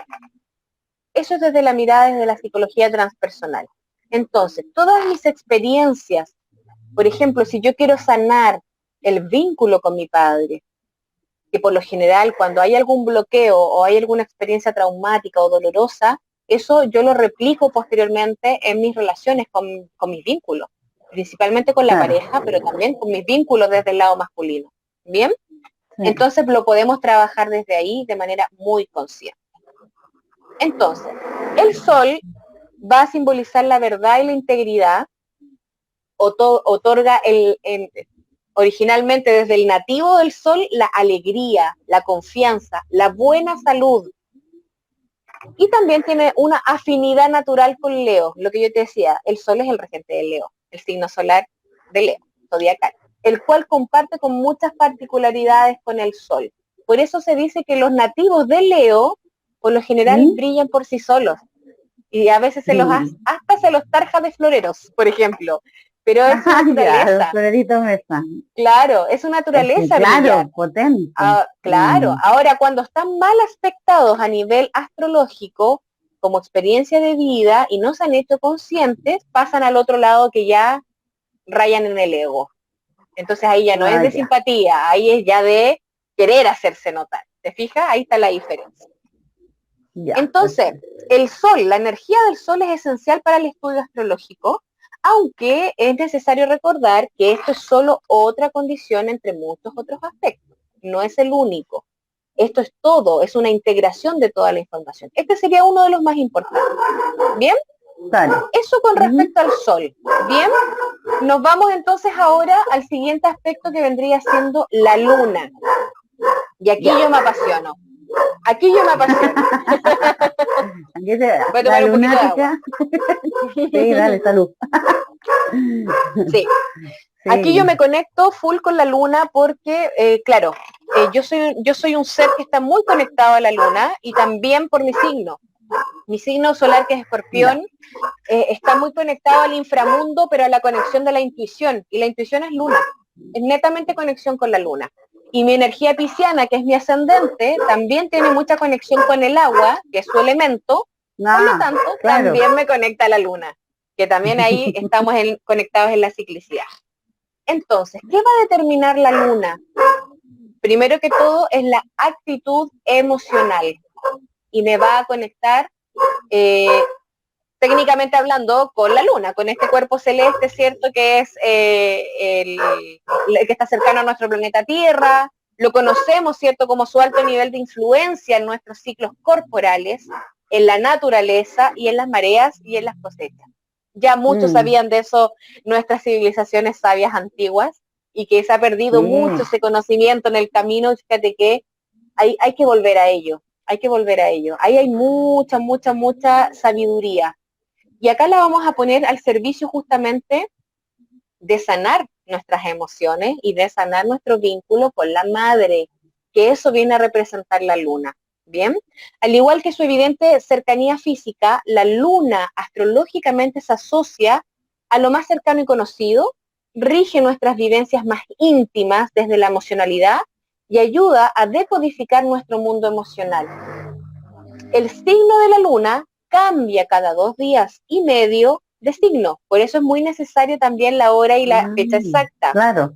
Eso es desde la mirada, desde la psicología transpersonal. Entonces, todas mis experiencias, por ejemplo, si yo quiero sanar el vínculo con mi padre, que por lo general cuando hay algún bloqueo o hay alguna experiencia traumática o dolorosa, eso yo lo replico posteriormente en mis relaciones con mis vínculos, principalmente con la pareja, pero también con mis vínculos desde el lado masculino. ¿Bien? Sí. Entonces lo podemos trabajar desde ahí de manera muy consciente. Entonces, el sol va a simbolizar la verdad y la integridad, otorga originalmente desde el nativo del sol la alegría, la confianza, la buena salud. Y también tiene una afinidad natural con Leo, lo que yo te decía, el sol es el regente de Leo, el signo solar de Leo, zodiacal, el cual comparte con muchas particularidades con el sol. Por eso se dice que los nativos de Leo, por lo general, brillan por sí solos. Y a veces hasta se los tarja de floreros, por ejemplo. Pero es su naturaleza. Los floreritos están. Claro, es su naturaleza. Claro, potente. Claro, ahora cuando están mal aspectados a nivel astrológico, como experiencia de vida, y no se han hecho conscientes, pasan al otro lado que ya rayan en el ego. Entonces ahí ya no es de simpatía, ahí es ya de querer hacerse notar. ¿Te fijas? Ahí está la diferencia. Entonces, el sol, la energía del sol es esencial para el estudio astrológico, aunque es necesario recordar que esto es solo otra condición entre muchos otros aspectos, no es el único. Esto es todo, es una integración de toda la información. Este sería uno de los más importantes. ¿Bien? Vale. Eso con respecto al sol. Bien, nos vamos entonces ahora al siguiente aspecto que vendría siendo la luna. Y aquí yo me apasiono. Aquí yo me apasiono. Voy a tomar un poquito de agua. Sí, dale, salud. Sí. Aquí yo me conecto full con la luna porque, claro, yo soy un ser que está muy conectado a la luna y también por mi signo. Mi signo solar, que es Escorpión, está muy conectado al inframundo, pero a la conexión de la intuición. Y la intuición es luna. Es netamente conexión con la luna. Y mi energía pisciana, que es mi ascendente, también tiene mucha conexión con el agua, que es su elemento. Por lo tanto, también me conecta a la luna, que también ahí estamos conectados en la ciclicidad. Entonces, ¿qué va a determinar la luna? Primero que todo es la actitud emocional y me va a conectar, técnicamente hablando, con la luna, con este cuerpo celeste, ¿cierto? Que es el que está cercano a nuestro planeta Tierra. Lo conocemos, ¿cierto? Como su alto nivel de influencia en nuestros ciclos corporales, en la naturaleza y en las mareas y en las cosechas. Ya muchos sabían de eso nuestras civilizaciones sabias antiguas y que se ha perdido mucho ese conocimiento en el camino. Fíjate que hay que volver a ello, hay que volver a ello. Ahí hay mucha, mucha, mucha sabiduría. Y acá la vamos a poner al servicio justamente de sanar nuestras emociones y de sanar nuestro vínculo con la madre, que eso viene a representar la luna. Bien, al igual que su evidente cercanía física, la luna astrológicamente se asocia a lo más cercano y conocido, rige nuestras vivencias más íntimas desde la emocionalidad y ayuda a decodificar nuestro mundo emocional. El signo de la luna cambia cada 2 días y medio de signo, por eso es muy necesario también la hora y la fecha exacta. Claro.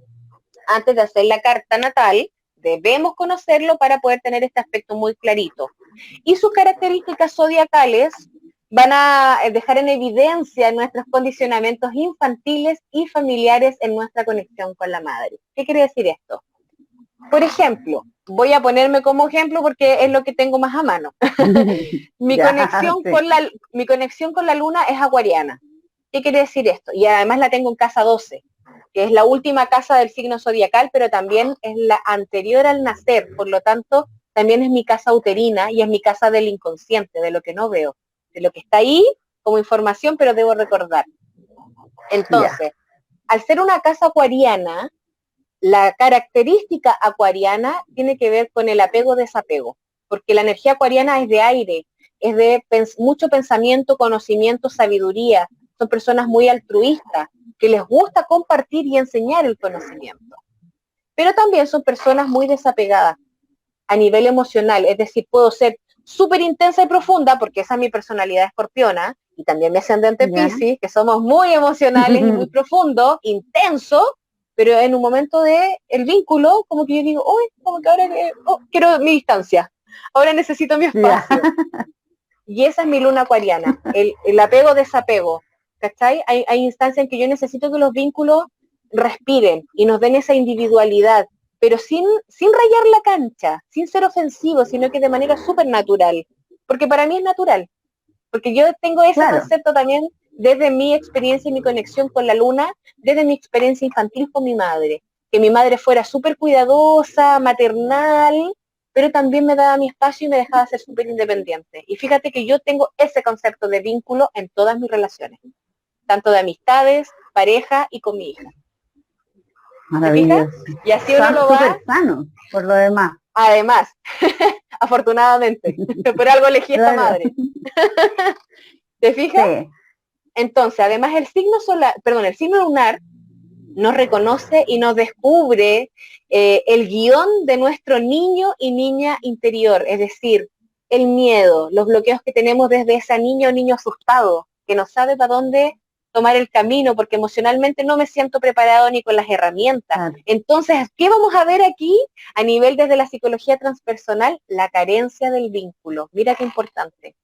Antes de hacer la carta natal, debemos conocerlo para poder tener este aspecto muy clarito. Y sus características zodiacales van a dejar en evidencia nuestros condicionamientos infantiles y familiares en nuestra conexión con la madre. ¿Qué quiere decir esto? Por ejemplo, voy a ponerme como ejemplo porque es lo que tengo más a mano. Mi conexión con la luna es acuariana. ¿Qué quiere decir esto? Y además la tengo en casa 12, que es la última casa del signo zodiacal, pero también es la anterior al nacer, por lo tanto, también es mi casa uterina y es mi casa del inconsciente, de lo que no veo, de lo que está ahí como información, pero debo recordar. Entonces, al ser una casa acuariana, la característica acuariana tiene que ver con el apego-desapego, porque la energía acuariana es de aire, es de mucho pensamiento, conocimiento, sabiduría. Son personas muy altruistas, que les gusta compartir y enseñar el conocimiento. Pero también son personas muy desapegadas a nivel emocional, es decir, puedo ser súper intensa y profunda, porque esa es mi personalidad escorpiona, y también mi ascendente Piscis, que somos muy emocionales y muy profundos, intensos, pero en un momento de el vínculo, como que yo digo, uy, como que ahora quiero mi distancia, ahora necesito mi espacio. Y esa es mi luna acuariana, el apego-desapego, ¿cachai? Hay instancias en que yo necesito que los vínculos respiren y nos den esa individualidad, pero sin rayar la cancha, sin ser ofensivo, sino que de manera súper natural, porque para mí es natural, porque yo tengo ese concepto también desde mi experiencia y mi conexión con la luna, desde mi experiencia infantil con mi madre, que mi madre fuera súper cuidadosa, maternal, pero también me daba mi espacio y me dejaba ser súper independiente. Y fíjate que yo tengo ese concepto de vínculo en todas mis relaciones, tanto de amistades, pareja y con mi hija. Maravilloso. Y así uno lo va. Súper sano, por lo demás. Además, afortunadamente, por algo elegí esta madre. ¿Te fijas? Sí. Entonces, además el signo lunar nos reconoce y nos descubre el guión de nuestro niño y niña interior, es decir, el miedo, los bloqueos que tenemos desde ese niño o niño asustado, que no sabe para dónde tomar el camino, porque emocionalmente no me siento preparado ni con las herramientas. Claro. Entonces, ¿qué vamos a ver aquí a nivel desde la psicología transpersonal? La carencia del vínculo. Mira qué importante.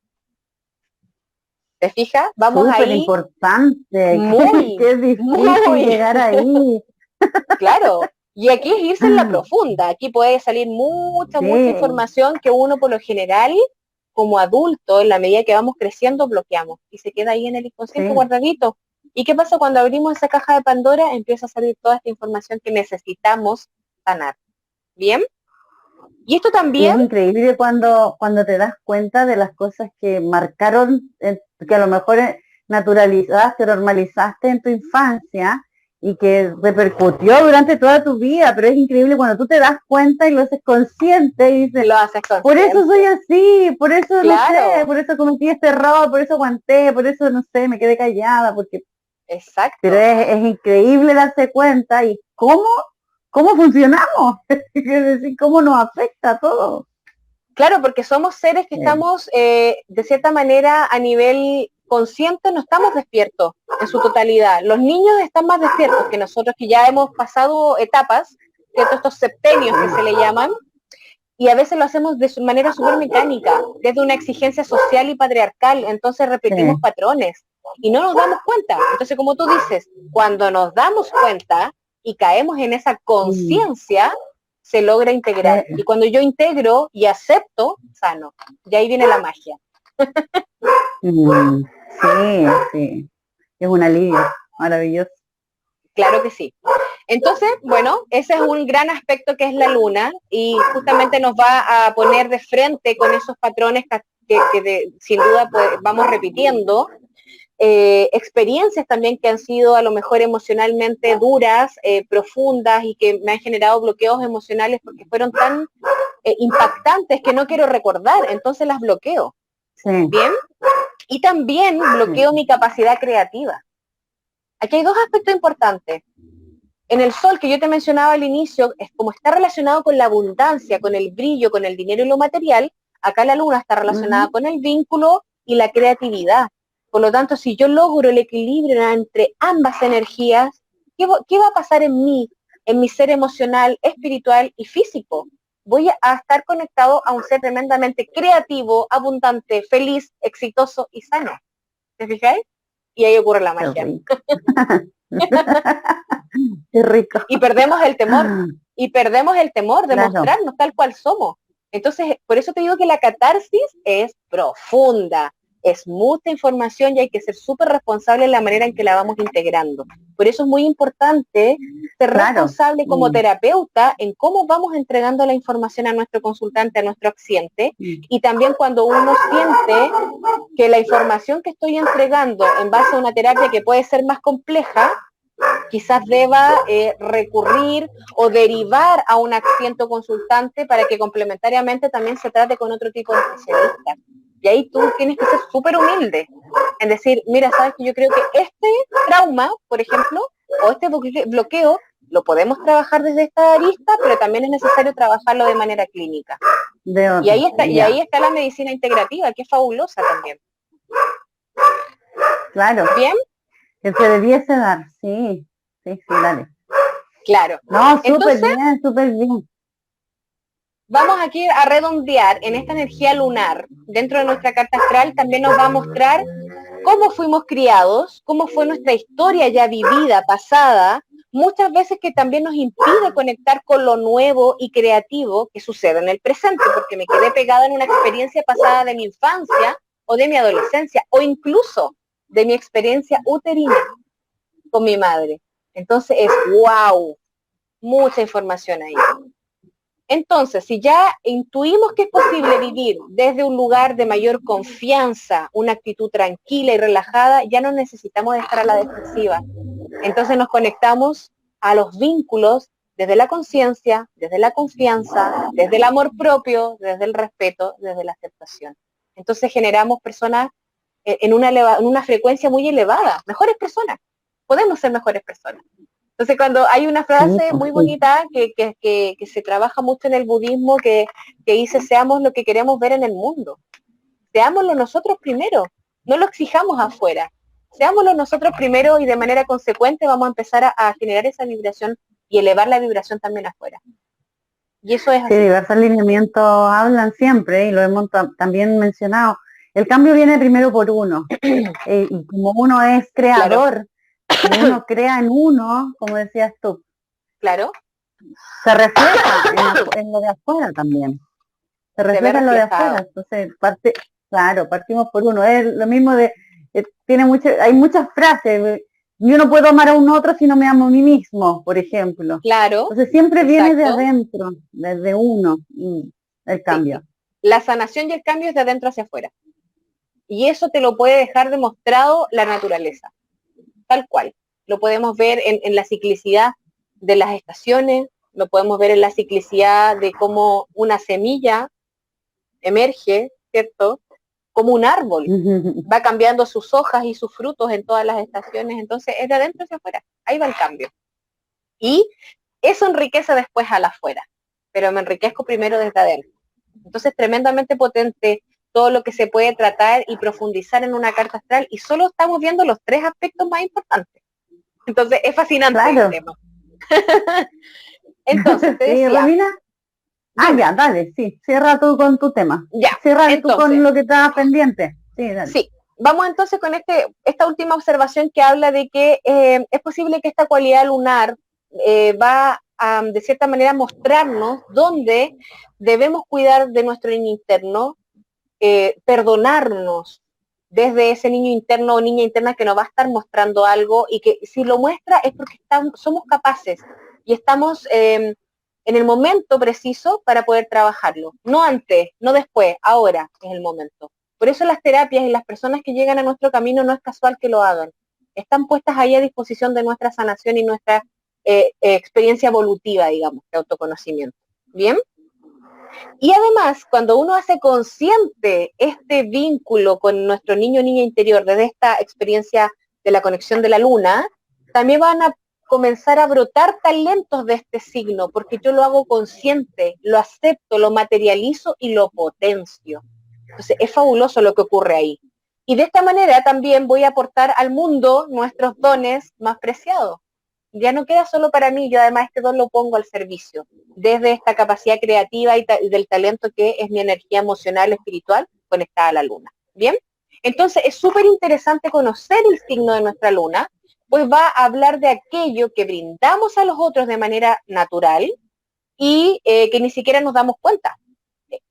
¿Te fijas? Vamos Súper ahí. Importante. Muy, qué difícil llegar ahí. Claro. Y aquí es irse en la profunda. Aquí puede salir mucha información que uno por lo general, como adulto, en la medida que vamos creciendo, bloqueamos. Y se queda ahí en el inconsciente guardadito. ¿Y qué pasa cuando abrimos esa caja de Pandora? Empieza a salir toda esta información que necesitamos sanar. ¿Bien? Y esto también... Es increíble cuando te das cuenta de las cosas que marcaron, que a lo mejor naturalizaste, normalizaste en tu infancia y que repercutió durante toda tu vida, pero es increíble cuando tú te das cuenta y lo haces consciente y dices, lo haces consciente. Por eso soy así, por eso no sé, por eso cometí este error, por eso aguanté, por eso no sé, me quedé callada, porque... Exacto. Pero es increíble darse cuenta y cómo funcionamos, es decir, cómo nos afecta a todos. Claro, porque somos seres que estamos, de cierta manera, a nivel consciente, no estamos despiertos en su totalidad. Los niños están más despiertos que nosotros, que ya hemos pasado etapas, ¿cierto? Estos septenios que se le llaman, y a veces lo hacemos de manera súper mecánica, desde una exigencia social y patriarcal, entonces repetimos patrones y no nos damos cuenta. Entonces, como tú dices, cuando nos damos cuenta y caemos en esa conciencia, se logra integrar. Y cuando yo integro y acepto, sano. Y ahí viene la magia. Sí. Es un alivio maravilloso. Claro que sí. Entonces, bueno, ese es un gran aspecto que es la luna y justamente nos va a poner de frente con esos patrones que sin duda pues, vamos repitiendo. Experiencias también que han sido a lo mejor emocionalmente duras, profundas y que me han generado bloqueos emocionales porque fueron tan impactantes que no quiero recordar, entonces las bloqueo. ¿Bien? Y también bloqueo mi capacidad creativa. Aquí hay dos aspectos importantes. En el sol que yo te mencionaba al inicio, es como está relacionado con la abundancia, con el brillo, con el dinero y lo material, acá la luna está relacionada con el vínculo y la creatividad. Por lo tanto, si yo logro el equilibrio entre ambas energías, ¿qué va a pasar en mí, en mi ser emocional, espiritual y físico? Voy a estar conectado a un ser tremendamente creativo, abundante, feliz, exitoso y sano. ¿Te fijáis? Y ahí ocurre la magia. Qué rico. Y perdemos el temor. y perdemos el temor de mostrarnos tal cual somos. Entonces, por eso te digo que la catarsis es profunda, es mucha información y hay que ser súper responsable en la manera en que la vamos integrando. Por eso es muy importante ser responsable como terapeuta en cómo vamos entregando la información a nuestro consultante, a nuestro paciente, y también cuando uno siente que la información que estoy entregando en base a una terapia que puede ser más compleja, quizás deba recurrir o derivar a un asiento consultante para que complementariamente también se trate con otro tipo de especialistas. Y ahí tú tienes que ser súper humilde en decir, mira, sabes que yo creo que este trauma, por ejemplo, o este bloqueo, lo podemos trabajar desde esta arista, pero también es necesario trabajarlo de manera clínica. Y ahí está la medicina integrativa, que es fabulosa también. Claro. ¿Bien? Que se debiese dar, sí, dale. Claro. No, súper bien. Vamos aquí a redondear en esta energía lunar. Dentro de nuestra carta astral también nos va a mostrar cómo fuimos criados, cómo fue nuestra historia ya vivida, pasada, muchas veces que también nos impide conectar con lo nuevo y creativo que sucede en el presente, porque me quedé pegada en una experiencia pasada de mi infancia o de mi adolescencia, o incluso de mi experiencia uterina con mi madre. Entonces es wow, mucha información ahí. Entonces, si ya intuimos que es posible vivir desde un lugar de mayor confianza, una actitud tranquila y relajada, ya no necesitamos estar a la defensiva. Entonces nos conectamos a los vínculos desde la conciencia, desde la confianza, desde el amor propio, desde el respeto, desde la aceptación. Entonces generamos personas en una frecuencia muy elevada, mejores personas. Podemos ser mejores personas. Entonces, cuando hay una frase muy bonita que se trabaja mucho en el budismo que dice, seamos lo que queremos ver en el mundo. Seámoslo nosotros primero, no lo exijamos afuera. Seámoslo nosotros primero y de manera consecuente vamos a empezar a generar esa vibración y elevar la vibración también afuera. Y eso es así. Sí, diversos lineamientos hablan siempre, y lo hemos también mencionado. El cambio viene primero por uno. Y como uno es creador, como uno crea en uno, como decías tú. Claro. Se refleja en lo de afuera también. Se refleja en lo de afuera. Entonces, partimos por uno. Es lo mismo de, hay muchas frases. Yo no puedo amar a un otro si no me amo a mí mismo, por ejemplo. Claro. Entonces siempre viene de adentro, desde uno, el cambio. Sí. La sanación y el cambio es de adentro hacia afuera. Y eso te lo puede dejar demostrado la naturaleza. Tal cual. Lo podemos ver en la ciclicidad de las estaciones, lo podemos ver en la ciclicidad de cómo una semilla emerge, ¿cierto? Como un árbol, va cambiando sus hojas y sus frutos en todas las estaciones, entonces es de adentro hacia afuera, ahí va el cambio. Y eso enriquece después a la afuera, pero me enriquezco primero desde adentro. Entonces, tremendamente potente todo lo que se puede tratar y profundizar en una carta astral, y solo estamos viendo los 3 aspectos más importantes. Entonces, es fascinante el tema. Entonces, te decía... Romina. Ya, dale, sí, cierra tú con tu tema. Ya, cierra tú con lo que estabas pendiente. Sí, dale. Sí, vamos entonces con esta última observación que habla de que es posible que esta cualidad lunar va a, de cierta manera, mostrarnos dónde debemos cuidar de nuestro niño interno, perdonarnos desde ese niño interno o niña interna que nos va a estar mostrando algo, y que si lo muestra es porque somos capaces y estamos en el momento preciso para poder trabajarlo. No antes, no después, ahora es el momento. Por eso las terapias y las personas que llegan a nuestro camino no es casual que lo hagan. Están puestas ahí a disposición de nuestra sanación y nuestra experiencia evolutiva, digamos, de autoconocimiento. ¿Bien? Y además, cuando uno hace consciente este vínculo con nuestro niño o niña interior desde esta experiencia de la conexión de la luna, también van a comenzar a brotar talentos de este signo, porque yo lo hago consciente, lo acepto, lo materializo y lo potencio. Entonces, es fabuloso lo que ocurre ahí. Y de esta manera también voy a aportar al mundo nuestros dones más preciados. Ya no queda solo para mí, yo además este don lo pongo al servicio, desde esta capacidad creativa y del talento que es mi energía emocional, espiritual, conectada a la luna. ¿Bien? Entonces, es súper interesante conocer el signo de nuestra luna, pues va a hablar de aquello que brindamos a los otros de manera natural, y que ni siquiera nos damos cuenta.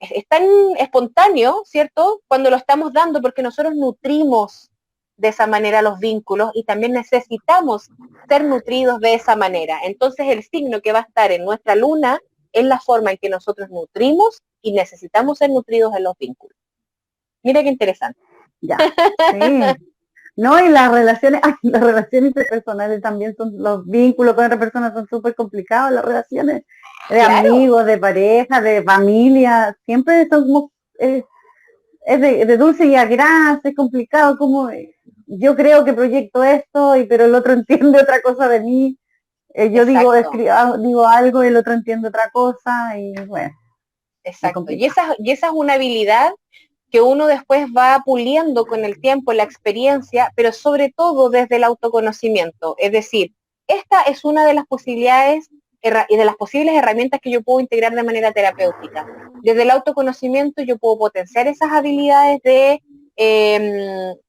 Es tan espontáneo, ¿cierto? Cuando lo estamos dando, porque nosotros nutrimos de esa manera los vínculos y también necesitamos ser nutridos de esa manera. Entonces el signo que va a estar en nuestra luna es la forma en que nosotros nutrimos y necesitamos ser nutridos en los vínculos. Mira qué interesante. Ya, sí. No, y las relaciones interpersonales también son, los vínculos con otras personas son súper complicados, las relaciones de Claro. amigos, de pareja, de familia, siempre son como, es de dulce y a gras, es complicado, como yo creo que proyecto esto, pero el otro entiende otra cosa de mí, yo digo, digo algo y el otro entiende otra cosa, y bueno. Exacto, y esa es una habilidad que uno después va puliendo con el tiempo, la experiencia, pero sobre todo desde el autoconocimiento. Es decir, esta es una de las posibilidades y de las posibles herramientas que yo puedo integrar de manera terapéutica. Desde el autoconocimiento yo puedo potenciar esas habilidades de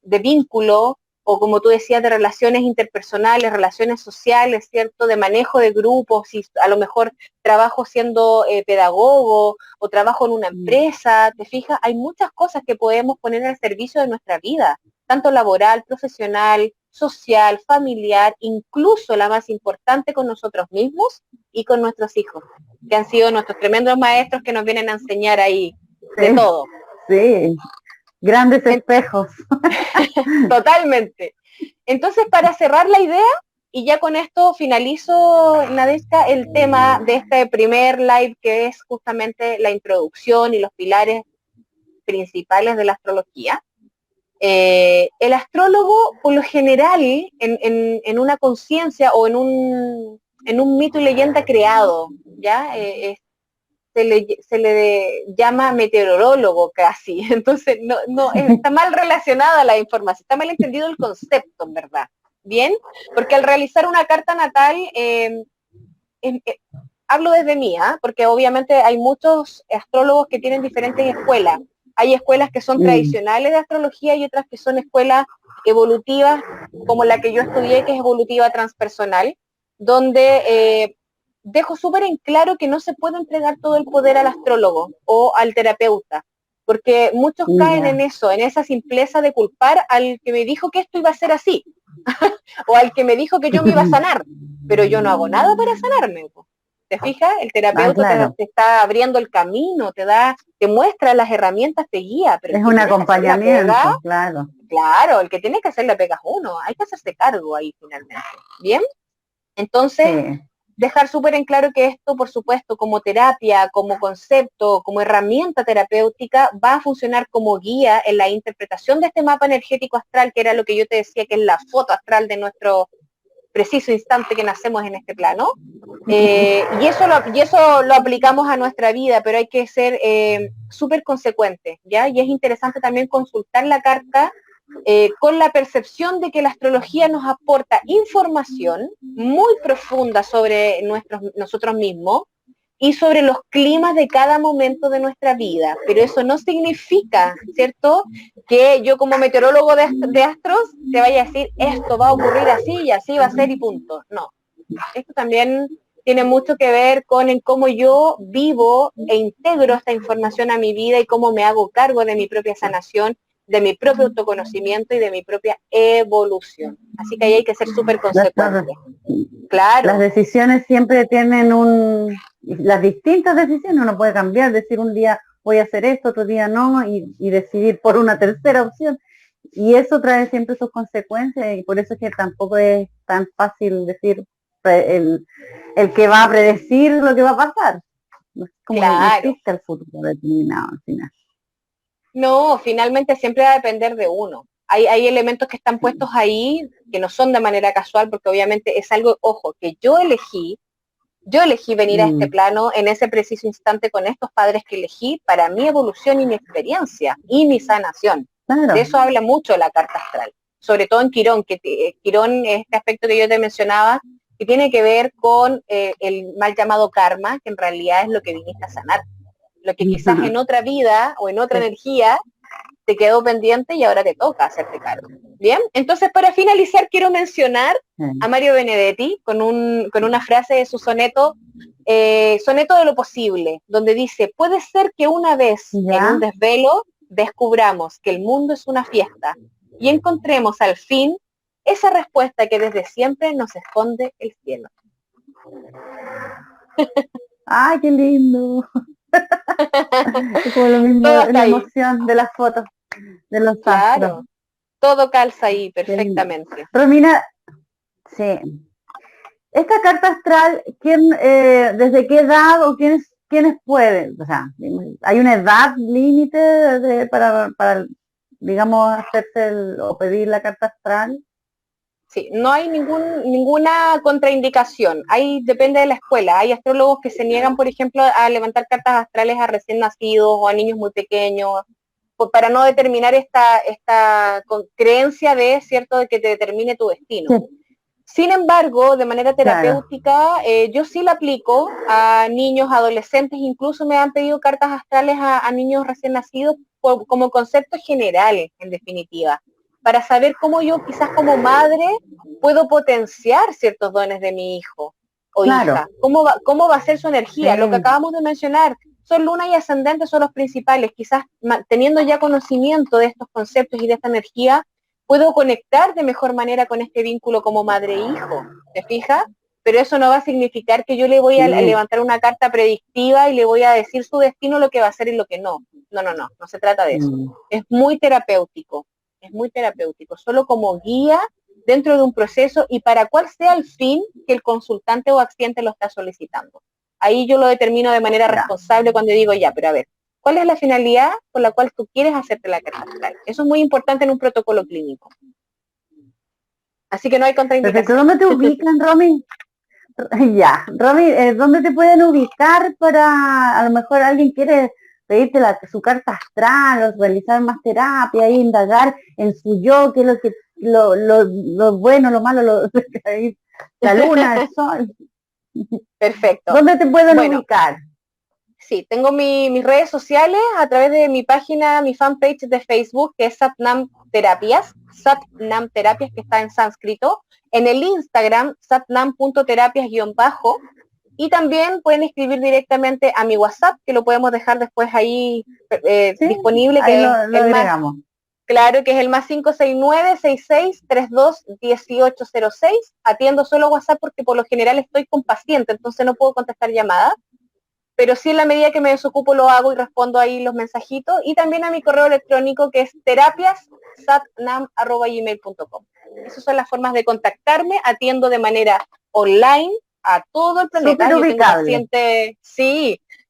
vínculo, o como tú decías, de relaciones interpersonales, relaciones sociales, ¿cierto? De manejo de grupos, y a lo mejor trabajo siendo pedagogo o trabajo en una empresa, ¿te fijas? Hay muchas cosas que podemos poner al servicio de nuestra vida, tanto laboral, profesional, social, familiar, incluso la más importante con nosotros mismos y con nuestros hijos, que han sido nuestros tremendos maestros que nos vienen a enseñar ahí de todo. Sí, grandes espejos. Totalmente. Entonces, para cerrar la idea, y ya con esto finalizo, Nadezhda, el tema de este primer live, que es justamente la introducción y los pilares principales de la astrología. El astrólogo, por lo general, en una conciencia o en un mito y leyenda creado, ¿ya? Se le llama meteorólogo casi, entonces no está mal relacionada la información, está mal entendido el concepto, en verdad, ¿bien? Porque al realizar una carta natal, hablo desde mí, porque obviamente hay muchos astrólogos que tienen diferentes escuelas. Hay escuelas que son tradicionales de astrología y otras que son escuelas evolutivas, como la que yo estudié, que es evolutiva transpersonal, donde dejo súper en claro que no se puede entregar todo el poder al astrólogo o al terapeuta, porque muchos caen en eso, en esa simpleza de culpar al que me dijo que esto iba a ser así, o al que me dijo que yo me iba a sanar, pero yo no hago nada para sanarme. ¿Te fijas? El terapeuta claro. te está abriendo el camino, te muestra las herramientas, te guía, pero es un acompañamiento, claro. Claro, el que tiene que hacer la pega es uno, hay que hacerse cargo ahí finalmente. ¿Bien? Entonces, dejar súper en claro que esto, por supuesto, como terapia, como concepto, como herramienta terapéutica, va a funcionar como guía en la interpretación de este mapa energético astral, que era lo que yo te decía, que es la foto astral de nuestro preciso instante que nacemos en este plano. Y eso lo aplicamos a nuestra vida, pero hay que ser súper consecuentes, ¿ya? Y es interesante también consultar la carta con la percepción de que la astrología nos aporta información muy profunda sobre nosotros mismos y sobre los climas de cada momento de nuestra vida, pero eso no significa, ¿cierto?, que yo como meteorólogo de astros te vaya a decir esto va a ocurrir así y así va a ser y punto. No, esto también tiene mucho que ver con en cómo yo vivo e integro esta información a mi vida y cómo me hago cargo de mi propia sanación, de mi propio autoconocimiento y de mi propia evolución. Así que ahí hay que ser súper consecuente. Claro. Las decisiones siempre tienen las distintas decisiones uno puede cambiar, decir un día voy a hacer esto, otro día no, y decidir por una tercera opción. Y eso trae siempre sus consecuencias y por eso es que tampoco es tan fácil decir el que va a predecir lo que va a pasar. No es como no existe el futuro determinado al final. No, finalmente siempre va a depender de uno. Hay elementos que están puestos ahí que no son de manera casual, porque obviamente es algo, ojo, que yo elegí venir a este plano en ese preciso instante con estos padres que elegí para mi evolución y mi experiencia y mi sanación. Claro. De eso habla mucho la carta astral, sobre todo en Quirón, que Quirón, este aspecto que yo te mencionaba, que tiene que ver con el mal llamado karma, que en realidad es lo que viniste a sanar. Lo que quizás en otra vida o en otra energía te quedó pendiente y ahora te toca hacerte cargo. Bien, entonces para finalizar quiero mencionar a Mario Benedetti con una frase de su soneto Soneto de lo posible, donde dice, puede ser que una vez en un desvelo descubramos que el mundo es una fiesta y encontremos al fin esa respuesta que desde siempre nos esconde el cielo. ¡Ay, qué lindo! Es como lo mismo, la emoción de las fotos de los astros. Claro, todo calza ahí perfectamente. Romina, sí. Esta carta astral, ¿desde qué edad o quiénes pueden? O sea, ¿hay una edad límite para, digamos, hacerse o pedir la carta astral? Sí, no hay ninguna contraindicación. Ahí depende de la escuela. Hay astrólogos que se niegan, por ejemplo, a levantar cartas astrales a recién nacidos o a niños muy pequeños, para no determinar esta creencia de, ¿cierto?, de que te determine tu destino. Sí. Sin embargo, de manera terapéutica, yo sí la aplico a niños, adolescentes, incluso me han pedido cartas astrales a niños recién nacidos como concepto general, en definitiva, para saber cómo yo quizás como madre puedo potenciar ciertos dones de mi hijo o hija, cómo va a ser su energía, lo que acabamos de mencionar. Son luna y ascendente, son los principales, quizás teniendo ya conocimiento de estos conceptos y de esta energía, puedo conectar de mejor manera con este vínculo como madre e hijo, ¿te fijas? Pero eso no va a significar que yo le voy a levantar una carta predictiva y le voy a decir su destino, lo que va a hacer y lo que no. No se trata de eso. Es muy terapéutico, solo como guía dentro de un proceso y para cuál sea el fin que el consultante o accediente lo está solicitando. Ahí yo lo determino de manera responsable cuando digo, ya, pero a ver, ¿cuál es la finalidad con la cual tú quieres hacerte la carta astral? Eso es muy importante en un protocolo clínico. Así que no hay contraindicación. Perfecto. ¿Dónde te ubican, Romy? Ya, Romy, ¿dónde te pueden ubicar para, a lo mejor alguien quiere pedirte su carta astral o realizar más terapia y indagar en su yo, qué es lo bueno, lo malo, la luna, el sol? Perfecto. ¿Dónde te pueden ubicar? Sí, tengo mis redes sociales a través de mi página, mi fanpage de Facebook, que es Satnam Terapias, que está en sánscrito, en el Instagram, satnam.terapias_, y también pueden escribir directamente a mi WhatsApp, que lo podemos dejar después ahí disponible, que ahí lo agregamos. Claro, que es el más 569-6632-1806. Atiendo solo WhatsApp porque por lo general estoy con paciente, entonces no puedo contestar llamadas. Pero sí en la medida que me desocupo lo hago y respondo ahí los mensajitos. Y también a mi correo electrónico que es terapias@gmail.com. Esas son las formas de contactarme. Atiendo de manera online a todo el planeta. Yo tengo pacientes,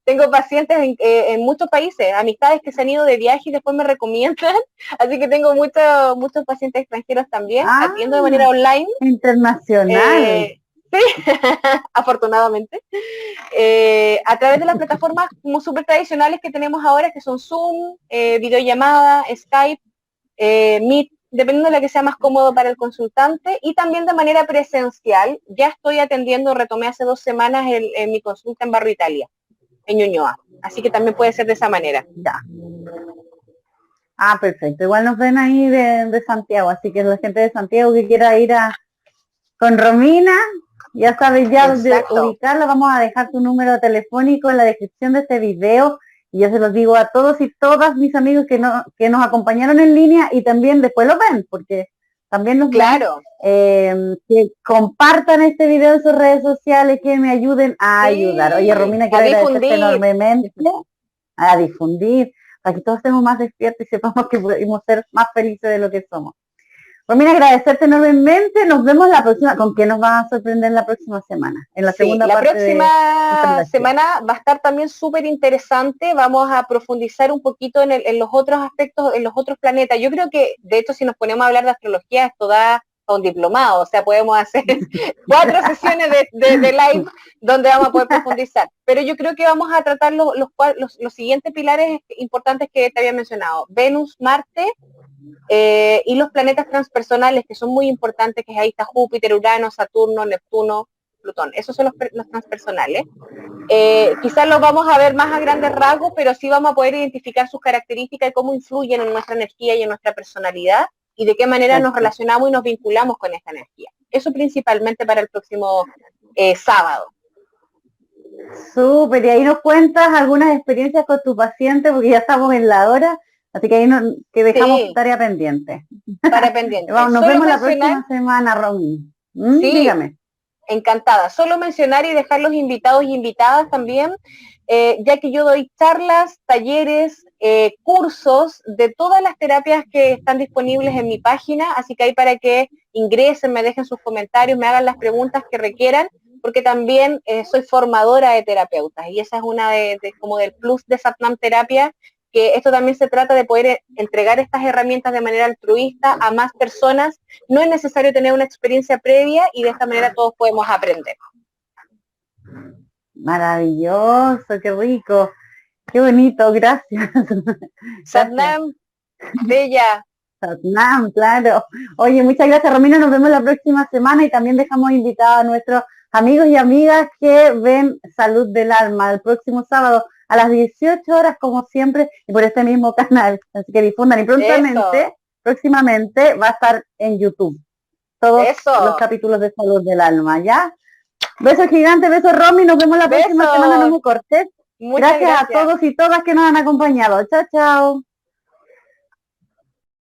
tengo pacientes en muchos países, amistades que se han ido de viaje y después me recomiendan. Así que tengo muchos pacientes extranjeros también. Atiendo de manera online. Internacional. Sí, afortunadamente, a través de las plataformas como súper tradicionales que tenemos ahora, que son Zoom, videollamada, Skype, Meet, dependiendo de la que sea más cómodo para el consultante, y también de manera presencial. Ya estoy atendiendo, retomé hace 2 semanas mi consulta en Barrio Italia, en Ñuñoa, así que también puede ser de esa manera. Ya. Perfecto. Igual nos ven ahí de Santiago, así que la gente de Santiago que quiera ir con Romina, ya sabes ya dónde ubicarla. Vamos a dejar tu número telefónico en la descripción de este video y yo se los digo a todos y todas mis amigos que nos acompañaron en línea y también después lo ven, porque también nos ven, que compartan este video en sus redes sociales, que me ayuden a ayudar. Oye, Romina, quiero agradecerte enormemente, a difundir, para que todos estemos más despiertos y sepamos que podemos ser más felices de lo que somos. Romina, agradecerte enormemente. Nos vemos la próxima. ¿Con qué nos vas a sorprender la próxima semana? En la segunda parte. La próxima semana va a estar también súper interesante. Vamos a profundizar un poquito en los otros aspectos, en los otros planetas. Yo creo que, de hecho, si nos ponemos a hablar de astrología, esto da a un diplomado. O sea, podemos hacer 4 sesiones de live donde vamos a poder profundizar. Pero yo creo que vamos a tratar los siguientes pilares importantes que te había mencionado. Venus, Marte, y los planetas transpersonales, que son muy importantes, que ahí está Júpiter, Urano, Saturno, Neptuno, Plutón. Esos son los transpersonales. Quizás los vamos a ver más a grandes rasgos, pero sí vamos a poder identificar sus características y cómo influyen en nuestra energía y en nuestra personalidad, y de qué manera nos relacionamos y nos vinculamos con esta energía. Eso principalmente para el próximo sábado. Súper, y ahí nos cuentas algunas experiencias con tu paciente, porque ya estamos en la hora, así que ahí que dejamos Sí, tarea pendiente. para pendiente. Vamos, nos Solo vemos la mencionar, próxima semana, Ron. sí, Dígame. encantada. Solo mencionar y dejar los invitados y invitadas también, ya que yo doy charlas, talleres, cursos de todas las terapias que están disponibles en mi página, así que ahí para que ingresen, me dejen sus comentarios, me hagan las preguntas que requieran, porque también soy formadora de terapeutas y esa es una como del plus de Satnam Terapia, que esto también se trata de poder entregar estas herramientas de manera altruista a más personas. No es necesario tener una experiencia previa y de esta manera todos podemos aprender. Maravilloso, qué rico, qué bonito, gracias. Gracias. Satnam, bella, Satnam, claro. Oye, muchas gracias, Romina. Nos vemos la próxima semana y también dejamos invitados a nuestros amigos y amigas que ven Salud del Alma el próximo sábado a las 18 horas, como siempre, y por este mismo canal. Así que difundan y eso, próximamente va a estar en YouTube todos los eso, capítulos de Salud del Alma, ¿ya? Besos gigantes, besos Romy, nos vemos la próxima semana, no besos, me cortes. muchas Gracias a gracias. todos y todas que nos han acompañado. Chao, chao.